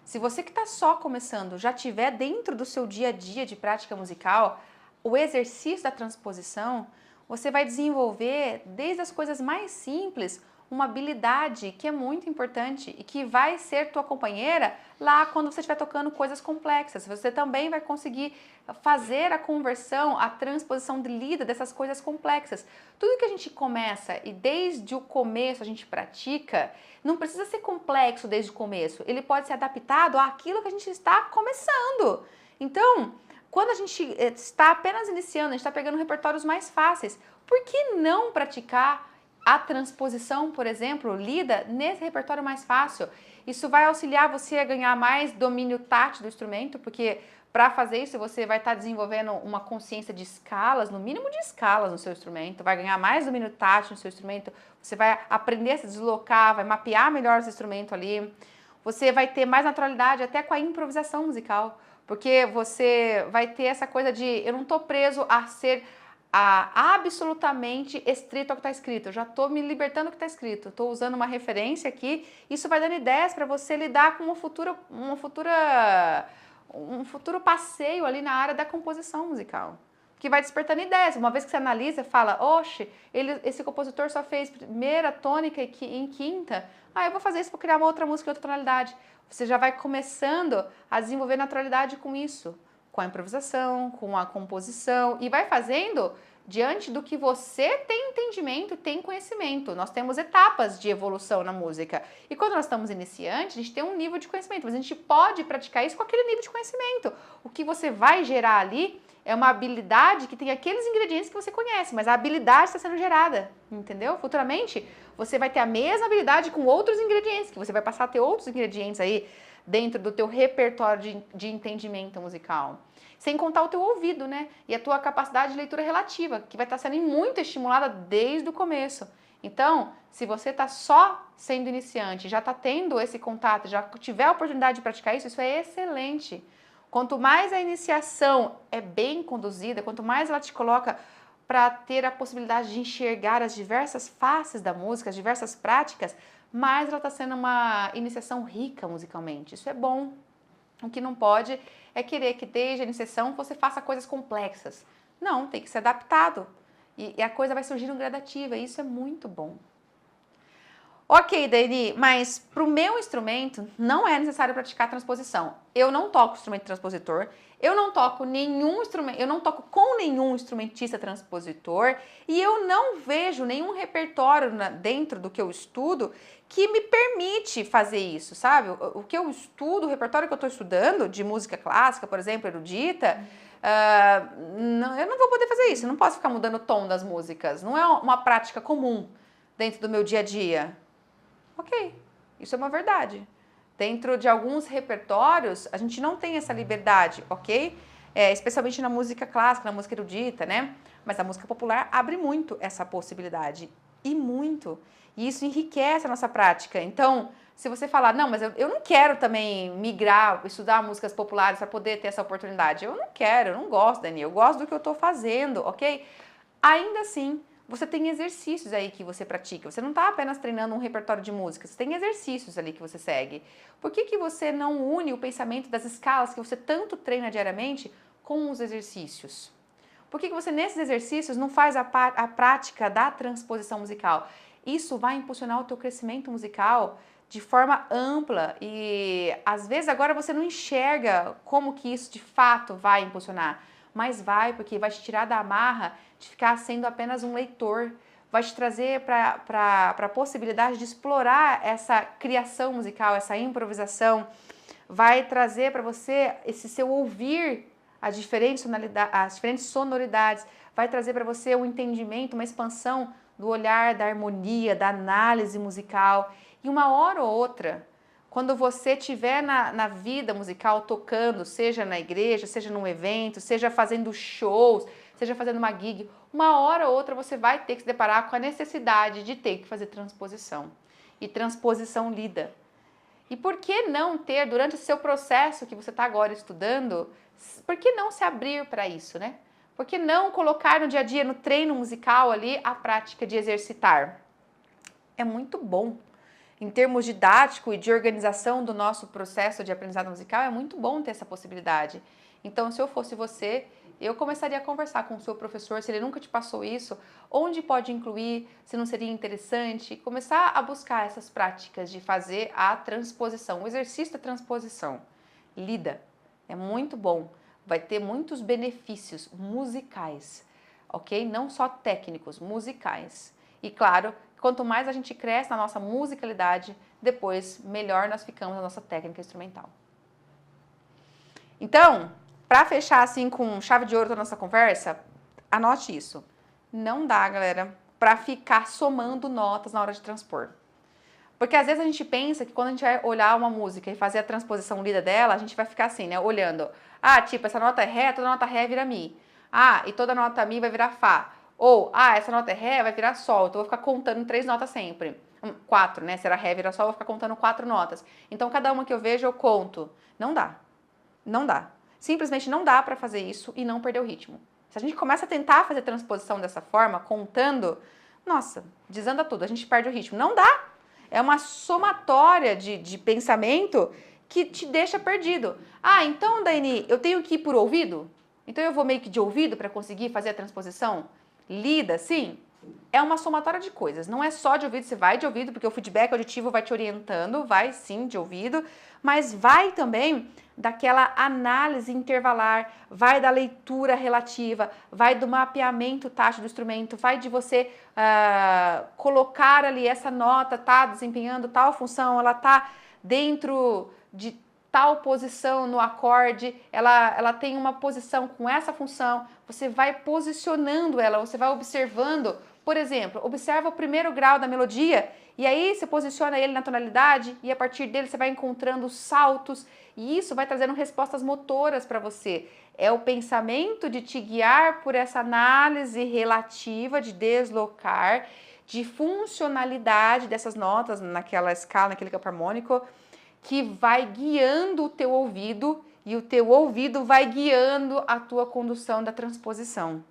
Se você que tá só começando já tiver dentro do seu dia a dia de prática musical o exercício da transposição, você vai desenvolver desde as coisas mais simples uma habilidade que é muito importante e que vai ser tua companheira lá quando você estiver tocando coisas complexas. Você também vai conseguir fazer a conversão, a transposição de lida dessas coisas complexas. Tudo que a gente começa e desde o começo a gente pratica, não precisa ser complexo desde o começo. Ele pode ser adaptado àquilo que a gente está começando. Então, quando a gente está apenas iniciando, a gente está pegando repertórios mais fáceis, por que não praticar a transposição, por exemplo, lida nesse repertório mais fácil? Isso vai auxiliar você a ganhar mais domínio tátil do instrumento, porque para fazer isso você vai estar desenvolvendo uma consciência de escalas, no mínimo de escalas no seu instrumento, vai ganhar mais domínio tátil no seu instrumento, você vai aprender a se deslocar, vai mapear melhor esse instrumento ali, você vai ter mais naturalidade até com a improvisação musical, porque você vai ter essa coisa de eu não estou preso a ser absolutamente estrito ao que está escrito, eu já estou me libertando do que está escrito, estou usando uma referência aqui, isso vai dando ideias para você lidar com um futuro passeio ali na área da composição musical, que vai despertando ideias. Uma vez que você analisa, fala, oxe, esse compositor só fez primeira tônica em quinta, eu vou fazer isso para criar uma outra música em outra tonalidade. Você já vai começando a desenvolver naturalidade com isso, com a improvisação, com a composição, e vai fazendo diante do que você tem entendimento, tem conhecimento. Nós temos etapas de evolução na música. E quando nós estamos iniciantes, a gente tem um nível de conhecimento, mas a gente pode praticar isso com aquele nível de conhecimento. O que você vai gerar ali é uma habilidade que tem aqueles ingredientes que você conhece, mas a habilidade está sendo gerada, entendeu? Futuramente, você vai ter a mesma habilidade com outros ingredientes, que você vai passar a ter outros ingredientes aí dentro do teu repertório de entendimento musical. Sem contar o teu ouvido, né? E a tua capacidade de leitura relativa, que vai estar sendo muito estimulada desde o começo. Então, se você está só sendo iniciante, já está tendo esse contato, já tiver a oportunidade de praticar isso, isso é excelente. Quanto mais a iniciação é bem conduzida, quanto mais ela te coloca para ter a possibilidade de enxergar as diversas faces da música, as diversas práticas, mais ela está sendo uma iniciação rica musicalmente. Isso é bom. O que não pode é querer que desde a iniciação você faça coisas complexas. Não, tem que ser adaptado. E a coisa vai surgindo gradativa, e isso é muito bom. Ok, Dani, mas para o meu instrumento não é necessário praticar transposição. Eu não toco instrumento transpositor, eu não toco nenhum instrumento, eu não toco com nenhum instrumentista transpositor e eu não vejo nenhum repertório dentro do que eu estudo que me permite fazer isso, sabe? O que eu estudo, o repertório que eu estou estudando de música clássica, por exemplo, erudita, eu não vou poder fazer isso, eu não posso ficar mudando o tom das músicas, não é uma prática comum dentro do meu dia a dia. Ok, isso é uma verdade. Dentro de alguns repertórios, a gente não tem essa liberdade, ok? Especialmente na música clássica, na música erudita, né? Mas a música popular abre muito essa possibilidade. E muito. E isso enriquece a nossa prática. Então, se você falar, não, mas eu não quero também migrar, estudar músicas populares para poder ter essa oportunidade. Eu não quero, eu não gosto, Dani. Eu gosto do que eu estou fazendo, ok? Ainda assim, você tem exercícios aí que você pratica. Você não está apenas treinando um repertório de músicas, você tem exercícios ali que você segue. Por que você não une o pensamento das escalas que você tanto treina diariamente com os exercícios? Por que você, nesses exercícios, não faz a prática da transposição musical? Isso vai impulsionar o teu crescimento musical de forma ampla e, às vezes, agora você não enxerga como que isso, de fato, vai impulsionar. Mas vai, porque vai te tirar da amarra de ficar sendo apenas um leitor, vai te trazer para a possibilidade de explorar essa criação musical, essa improvisação, vai trazer para você esse seu ouvir as diferentes sonoridades, vai trazer para você um entendimento, uma expansão do olhar, da harmonia, da análise musical. E uma hora ou outra, quando você estiver na vida musical tocando, seja na igreja, seja num evento, seja fazendo shows, seja fazendo uma gig, uma hora ou outra você vai ter que se deparar com a necessidade de ter que fazer transposição. E transposição lida. E por que não ter, durante o seu processo que você está agora estudando, por que não se abrir para isso, né? Por que não colocar no dia a dia, no treino musical ali, a prática de exercitar? É muito bom. Em termos didático e de organização do nosso processo de aprendizado musical, é muito bom ter essa possibilidade. Então, se eu fosse você, eu começaria a conversar com o seu professor, se ele nunca te passou isso, onde pode incluir, se não seria interessante, começar a buscar essas práticas de fazer a transposição, o exercício da transposição. Lida, é muito bom, vai ter muitos benefícios musicais, ok? Não só técnicos, musicais. E claro, quanto mais a gente cresce na nossa musicalidade, depois melhor nós ficamos na nossa técnica instrumental. Então, para fechar assim com chave de ouro da nossa conversa, anote isso. Não dá, galera, para ficar somando notas na hora de transpor. Porque às vezes a gente pensa que quando a gente vai olhar uma música e fazer a transposição lida dela, a gente vai ficar assim, né, olhando. Ah, tipo, essa nota é Ré, toda nota Ré vira Mi. Ah, e toda nota Mi vai virar Fá. Ou, essa nota é Ré, vai virar Sol. Então eu vou ficar contando 3 notas sempre. 4, né? Se era Ré, vira Sol, eu vou ficar contando 4 notas. Então cada uma que eu vejo, eu conto. Não dá. Não dá. Simplesmente não dá para fazer isso e não perder o ritmo. Se a gente começa a tentar fazer transposição dessa forma, contando, nossa, desanda tudo, a gente perde o ritmo. Não dá. É uma somatória de pensamento que te deixa perdido. Ah, então, Dani, eu tenho que ir por ouvido? Então eu vou meio que de ouvido para conseguir fazer a transposição? Lida, sim. É uma somatória de coisas. Não é só de ouvido, você vai de ouvido, porque o feedback auditivo vai te orientando, vai sim de ouvido, mas vai também daquela análise intervalar, vai da leitura relativa, vai do mapeamento tátil do instrumento, vai de você colocar ali essa nota, tá desempenhando tal função, ela tá dentro de tal posição no acorde, ela tem uma posição com essa função, você vai posicionando ela, você vai observando, por exemplo, observa o primeiro grau da melodia e aí você posiciona ele na tonalidade e a partir dele você vai encontrando saltos e isso vai trazendo respostas motoras para você. É o pensamento de te guiar por essa análise relativa, de deslocar, de funcionalidade dessas notas naquela escala, naquele campo harmônico, que vai guiando o teu ouvido e o teu ouvido vai guiando a tua condução da transposição.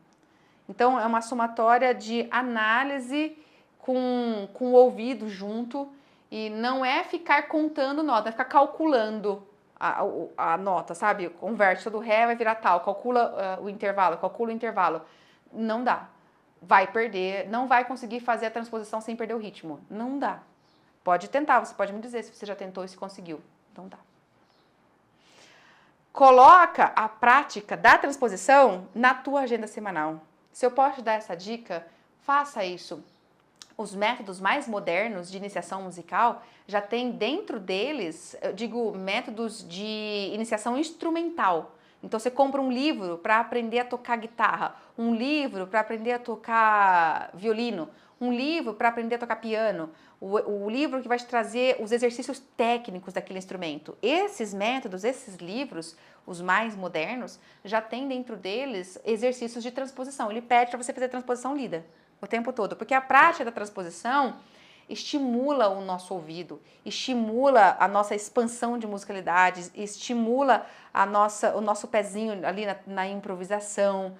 Então, é uma somatória de análise com o ouvido junto e não é ficar contando nota, é ficar calculando a nota, sabe? Converte do Ré, vai virar tal, calcula o intervalo. Não dá. Vai perder, não vai conseguir fazer a transposição sem perder o ritmo. Não dá. Pode tentar, você pode me dizer se você já tentou e se conseguiu. Então tá. Coloca a prática da transposição na tua agenda semanal. Se eu posso te dar essa dica, faça isso. Os métodos mais modernos de iniciação musical já tem dentro deles, eu digo, métodos de iniciação instrumental. Então você compra um livro para aprender a tocar guitarra, um livro para aprender a tocar violino, um livro para aprender a tocar piano, o livro que vai te trazer os exercícios técnicos daquele instrumento. Esses métodos, esses livros, os mais modernos, já tem dentro deles exercícios de transposição. Ele pede para você fazer transposição lida o tempo todo, porque a prática da transposição estimula o nosso ouvido, estimula a nossa expansão de musicalidades, estimula o nosso pezinho ali na improvisação.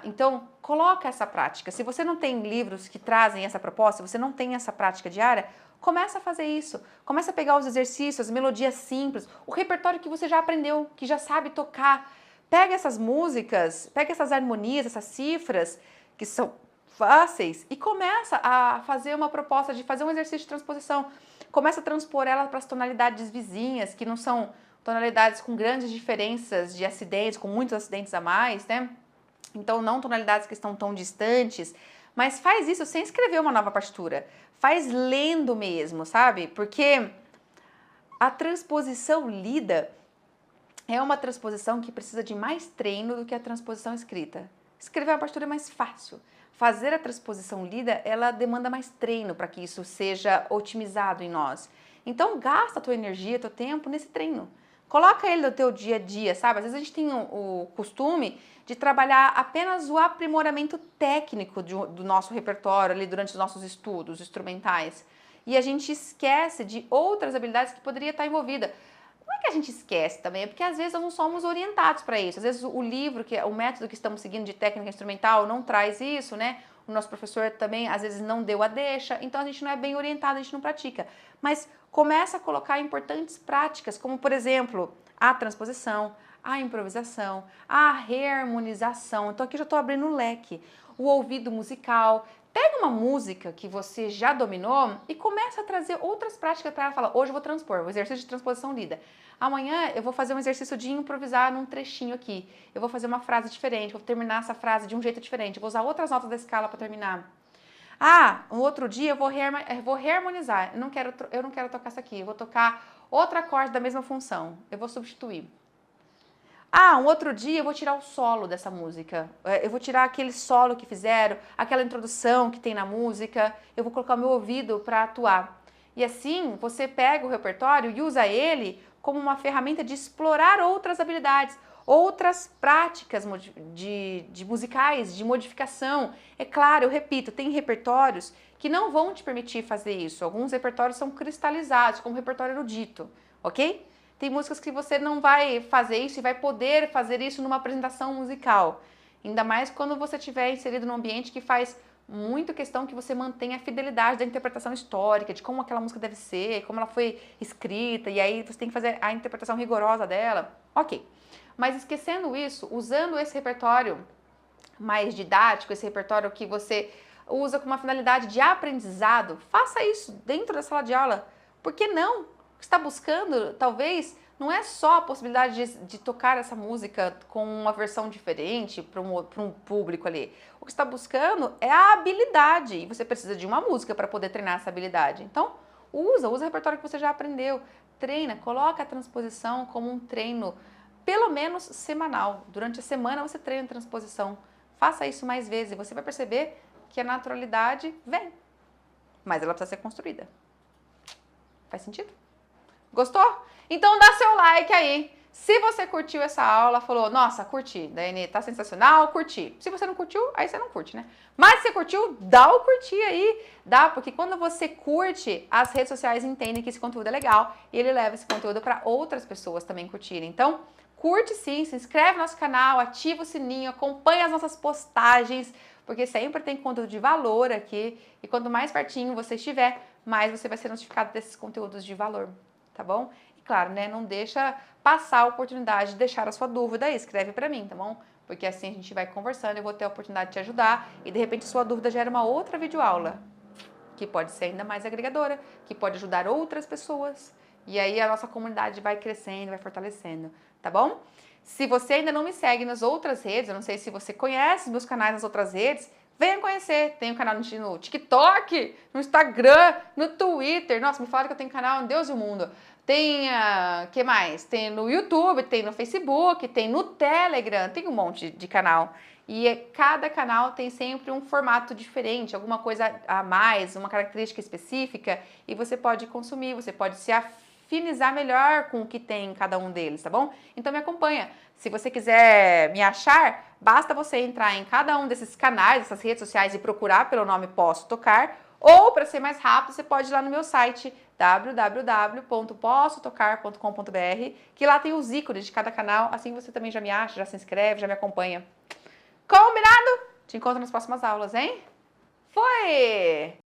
Então, coloca essa prática. Se você não tem livros que trazem essa proposta, se você não tem essa prática diária, começa a fazer isso. Começa a pegar os exercícios, as melodias simples, o repertório que você já aprendeu, que já sabe tocar. Pega essas músicas, pega essas harmonias, essas cifras, que são fáceis, e começa a fazer uma proposta de fazer um exercício de transposição. Começa a transpor ela para as tonalidades vizinhas, que não são tonalidades com grandes diferenças de acidentes, com muitos acidentes a mais, né? Então, não tonalidades que estão tão distantes, mas faz isso sem escrever uma nova partitura. Faz lendo mesmo, sabe? Porque a transposição lida é uma transposição que precisa de mais treino do que a transposição escrita. Escrever uma partitura é mais fácil. Fazer a transposição lida, ela demanda mais treino para que isso seja otimizado em nós. Então, gasta a tua energia, teu tempo nesse treino. Coloca ele no teu dia a dia, sabe? Às vezes a gente tem o costume de trabalhar apenas o aprimoramento técnico do nosso repertório ali durante os nossos estudos instrumentais. E a gente esquece de outras habilidades que poderia estar envolvida. Não é que a gente esquece também, é porque às vezes não somos orientados para isso. Às vezes o livro, o método que estamos seguindo de técnica instrumental não traz isso, né? O nosso professor também às vezes não deu a deixa, então a gente não é bem orientado, a gente não pratica. Mas começa a colocar importantes práticas, como por exemplo, a transposição, a improvisação, a reharmonização. Então aqui já estou abrindo um leque. O ouvido musical. Pega uma música que você já dominou e começa a trazer outras práticas para ela. Fala, hoje eu vou transpor, o exercício de transposição lida. Amanhã eu vou fazer um exercício de improvisar num trechinho aqui. Eu vou fazer uma frase diferente, vou terminar essa frase de um jeito diferente. Vou usar outras notas da escala para terminar. Um outro dia eu vou reharmonizar. Eu não quero tocar essa aqui. Eu vou tocar outro acorde da mesma função. Eu vou substituir. Um outro dia eu vou tirar o solo dessa música, eu vou tirar aquele solo que fizeram, aquela introdução que tem na música, eu vou colocar o meu ouvido para atuar. E assim, você pega o repertório e usa ele como uma ferramenta de explorar outras habilidades, outras práticas de musicais, de modificação. É claro, eu repito, tem repertórios que não vão te permitir fazer isso. Alguns repertórios são cristalizados, como o repertório erudito, ok? Tem músicas que você não vai fazer isso e vai poder fazer isso numa apresentação musical. Ainda mais quando você estiver inserido num ambiente que faz muito questão que você mantenha a fidelidade da interpretação histórica, de como aquela música deve ser, como ela foi escrita, e aí você tem que fazer a interpretação rigorosa dela. Ok. Mas esquecendo isso, usando esse repertório mais didático, esse repertório que você usa com uma finalidade de aprendizado, faça isso dentro da sala de aula. Por que não? O que está buscando, talvez, não é só a possibilidade de tocar essa música com uma versão diferente para um público ali. O que está buscando é a habilidade, e você precisa de uma música para poder treinar essa habilidade. Então, usa o repertório que você já aprendeu, treina, coloca a transposição como um treino, pelo menos semanal. Durante a semana você treina a transposição. Faça isso mais vezes e você vai perceber que a naturalidade vem, mas ela precisa ser construída. Faz sentido? Gostou? Então dá seu like aí. Se você curtiu essa aula, falou, nossa, curti, Daiane, tá sensacional, curti. Se você não curtiu, aí você não curte, né? Mas se curtiu, dá o curtir aí, dá, porque quando você curte, as redes sociais entendem que esse conteúdo é legal e ele leva esse conteúdo para outras pessoas também curtirem. Então, curte sim, se inscreve no nosso canal, ativa o sininho, acompanha as nossas postagens, porque sempre tem conteúdo de valor aqui e quanto mais pertinho você estiver, mais você vai ser notificado desses conteúdos de valor. Tá bom? E claro, né, não deixa passar a oportunidade de deixar a sua dúvida aí, escreve pra mim, tá bom? Porque assim a gente vai conversando, eu vou ter a oportunidade de te ajudar e de repente sua dúvida gera uma outra videoaula. que pode ser ainda mais agregadora, que pode ajudar outras pessoas. E aí a nossa comunidade vai crescendo, vai fortalecendo, tá bom? Se você ainda não me segue nas outras redes, eu não sei se você conhece meus canais nas outras redes, venha conhecer. Tem um canal no TikTok, no Instagram, no Twitter. Nossa, me falaram que eu tenho canal em Deus e o Mundo. Tem, que mais? Tem no YouTube, tem no Facebook, tem no Telegram, tem um monte de canal. E cada canal tem sempre um formato diferente, alguma coisa a mais, uma característica específica, e você pode consumir, você pode se afinizar melhor com o que tem em cada um deles, tá bom? Então me acompanha. Se você quiser me achar, basta você entrar em cada um desses canais, dessas redes sociais e procurar pelo nome Posso Tocar, ou para ser mais rápido, você pode ir lá no meu site www.possotocar.com.br, que lá tem os ícones de cada canal, assim você também já me acha, já se inscreve, já me acompanha. Combinado? Te encontro nas próximas aulas, hein? Foi!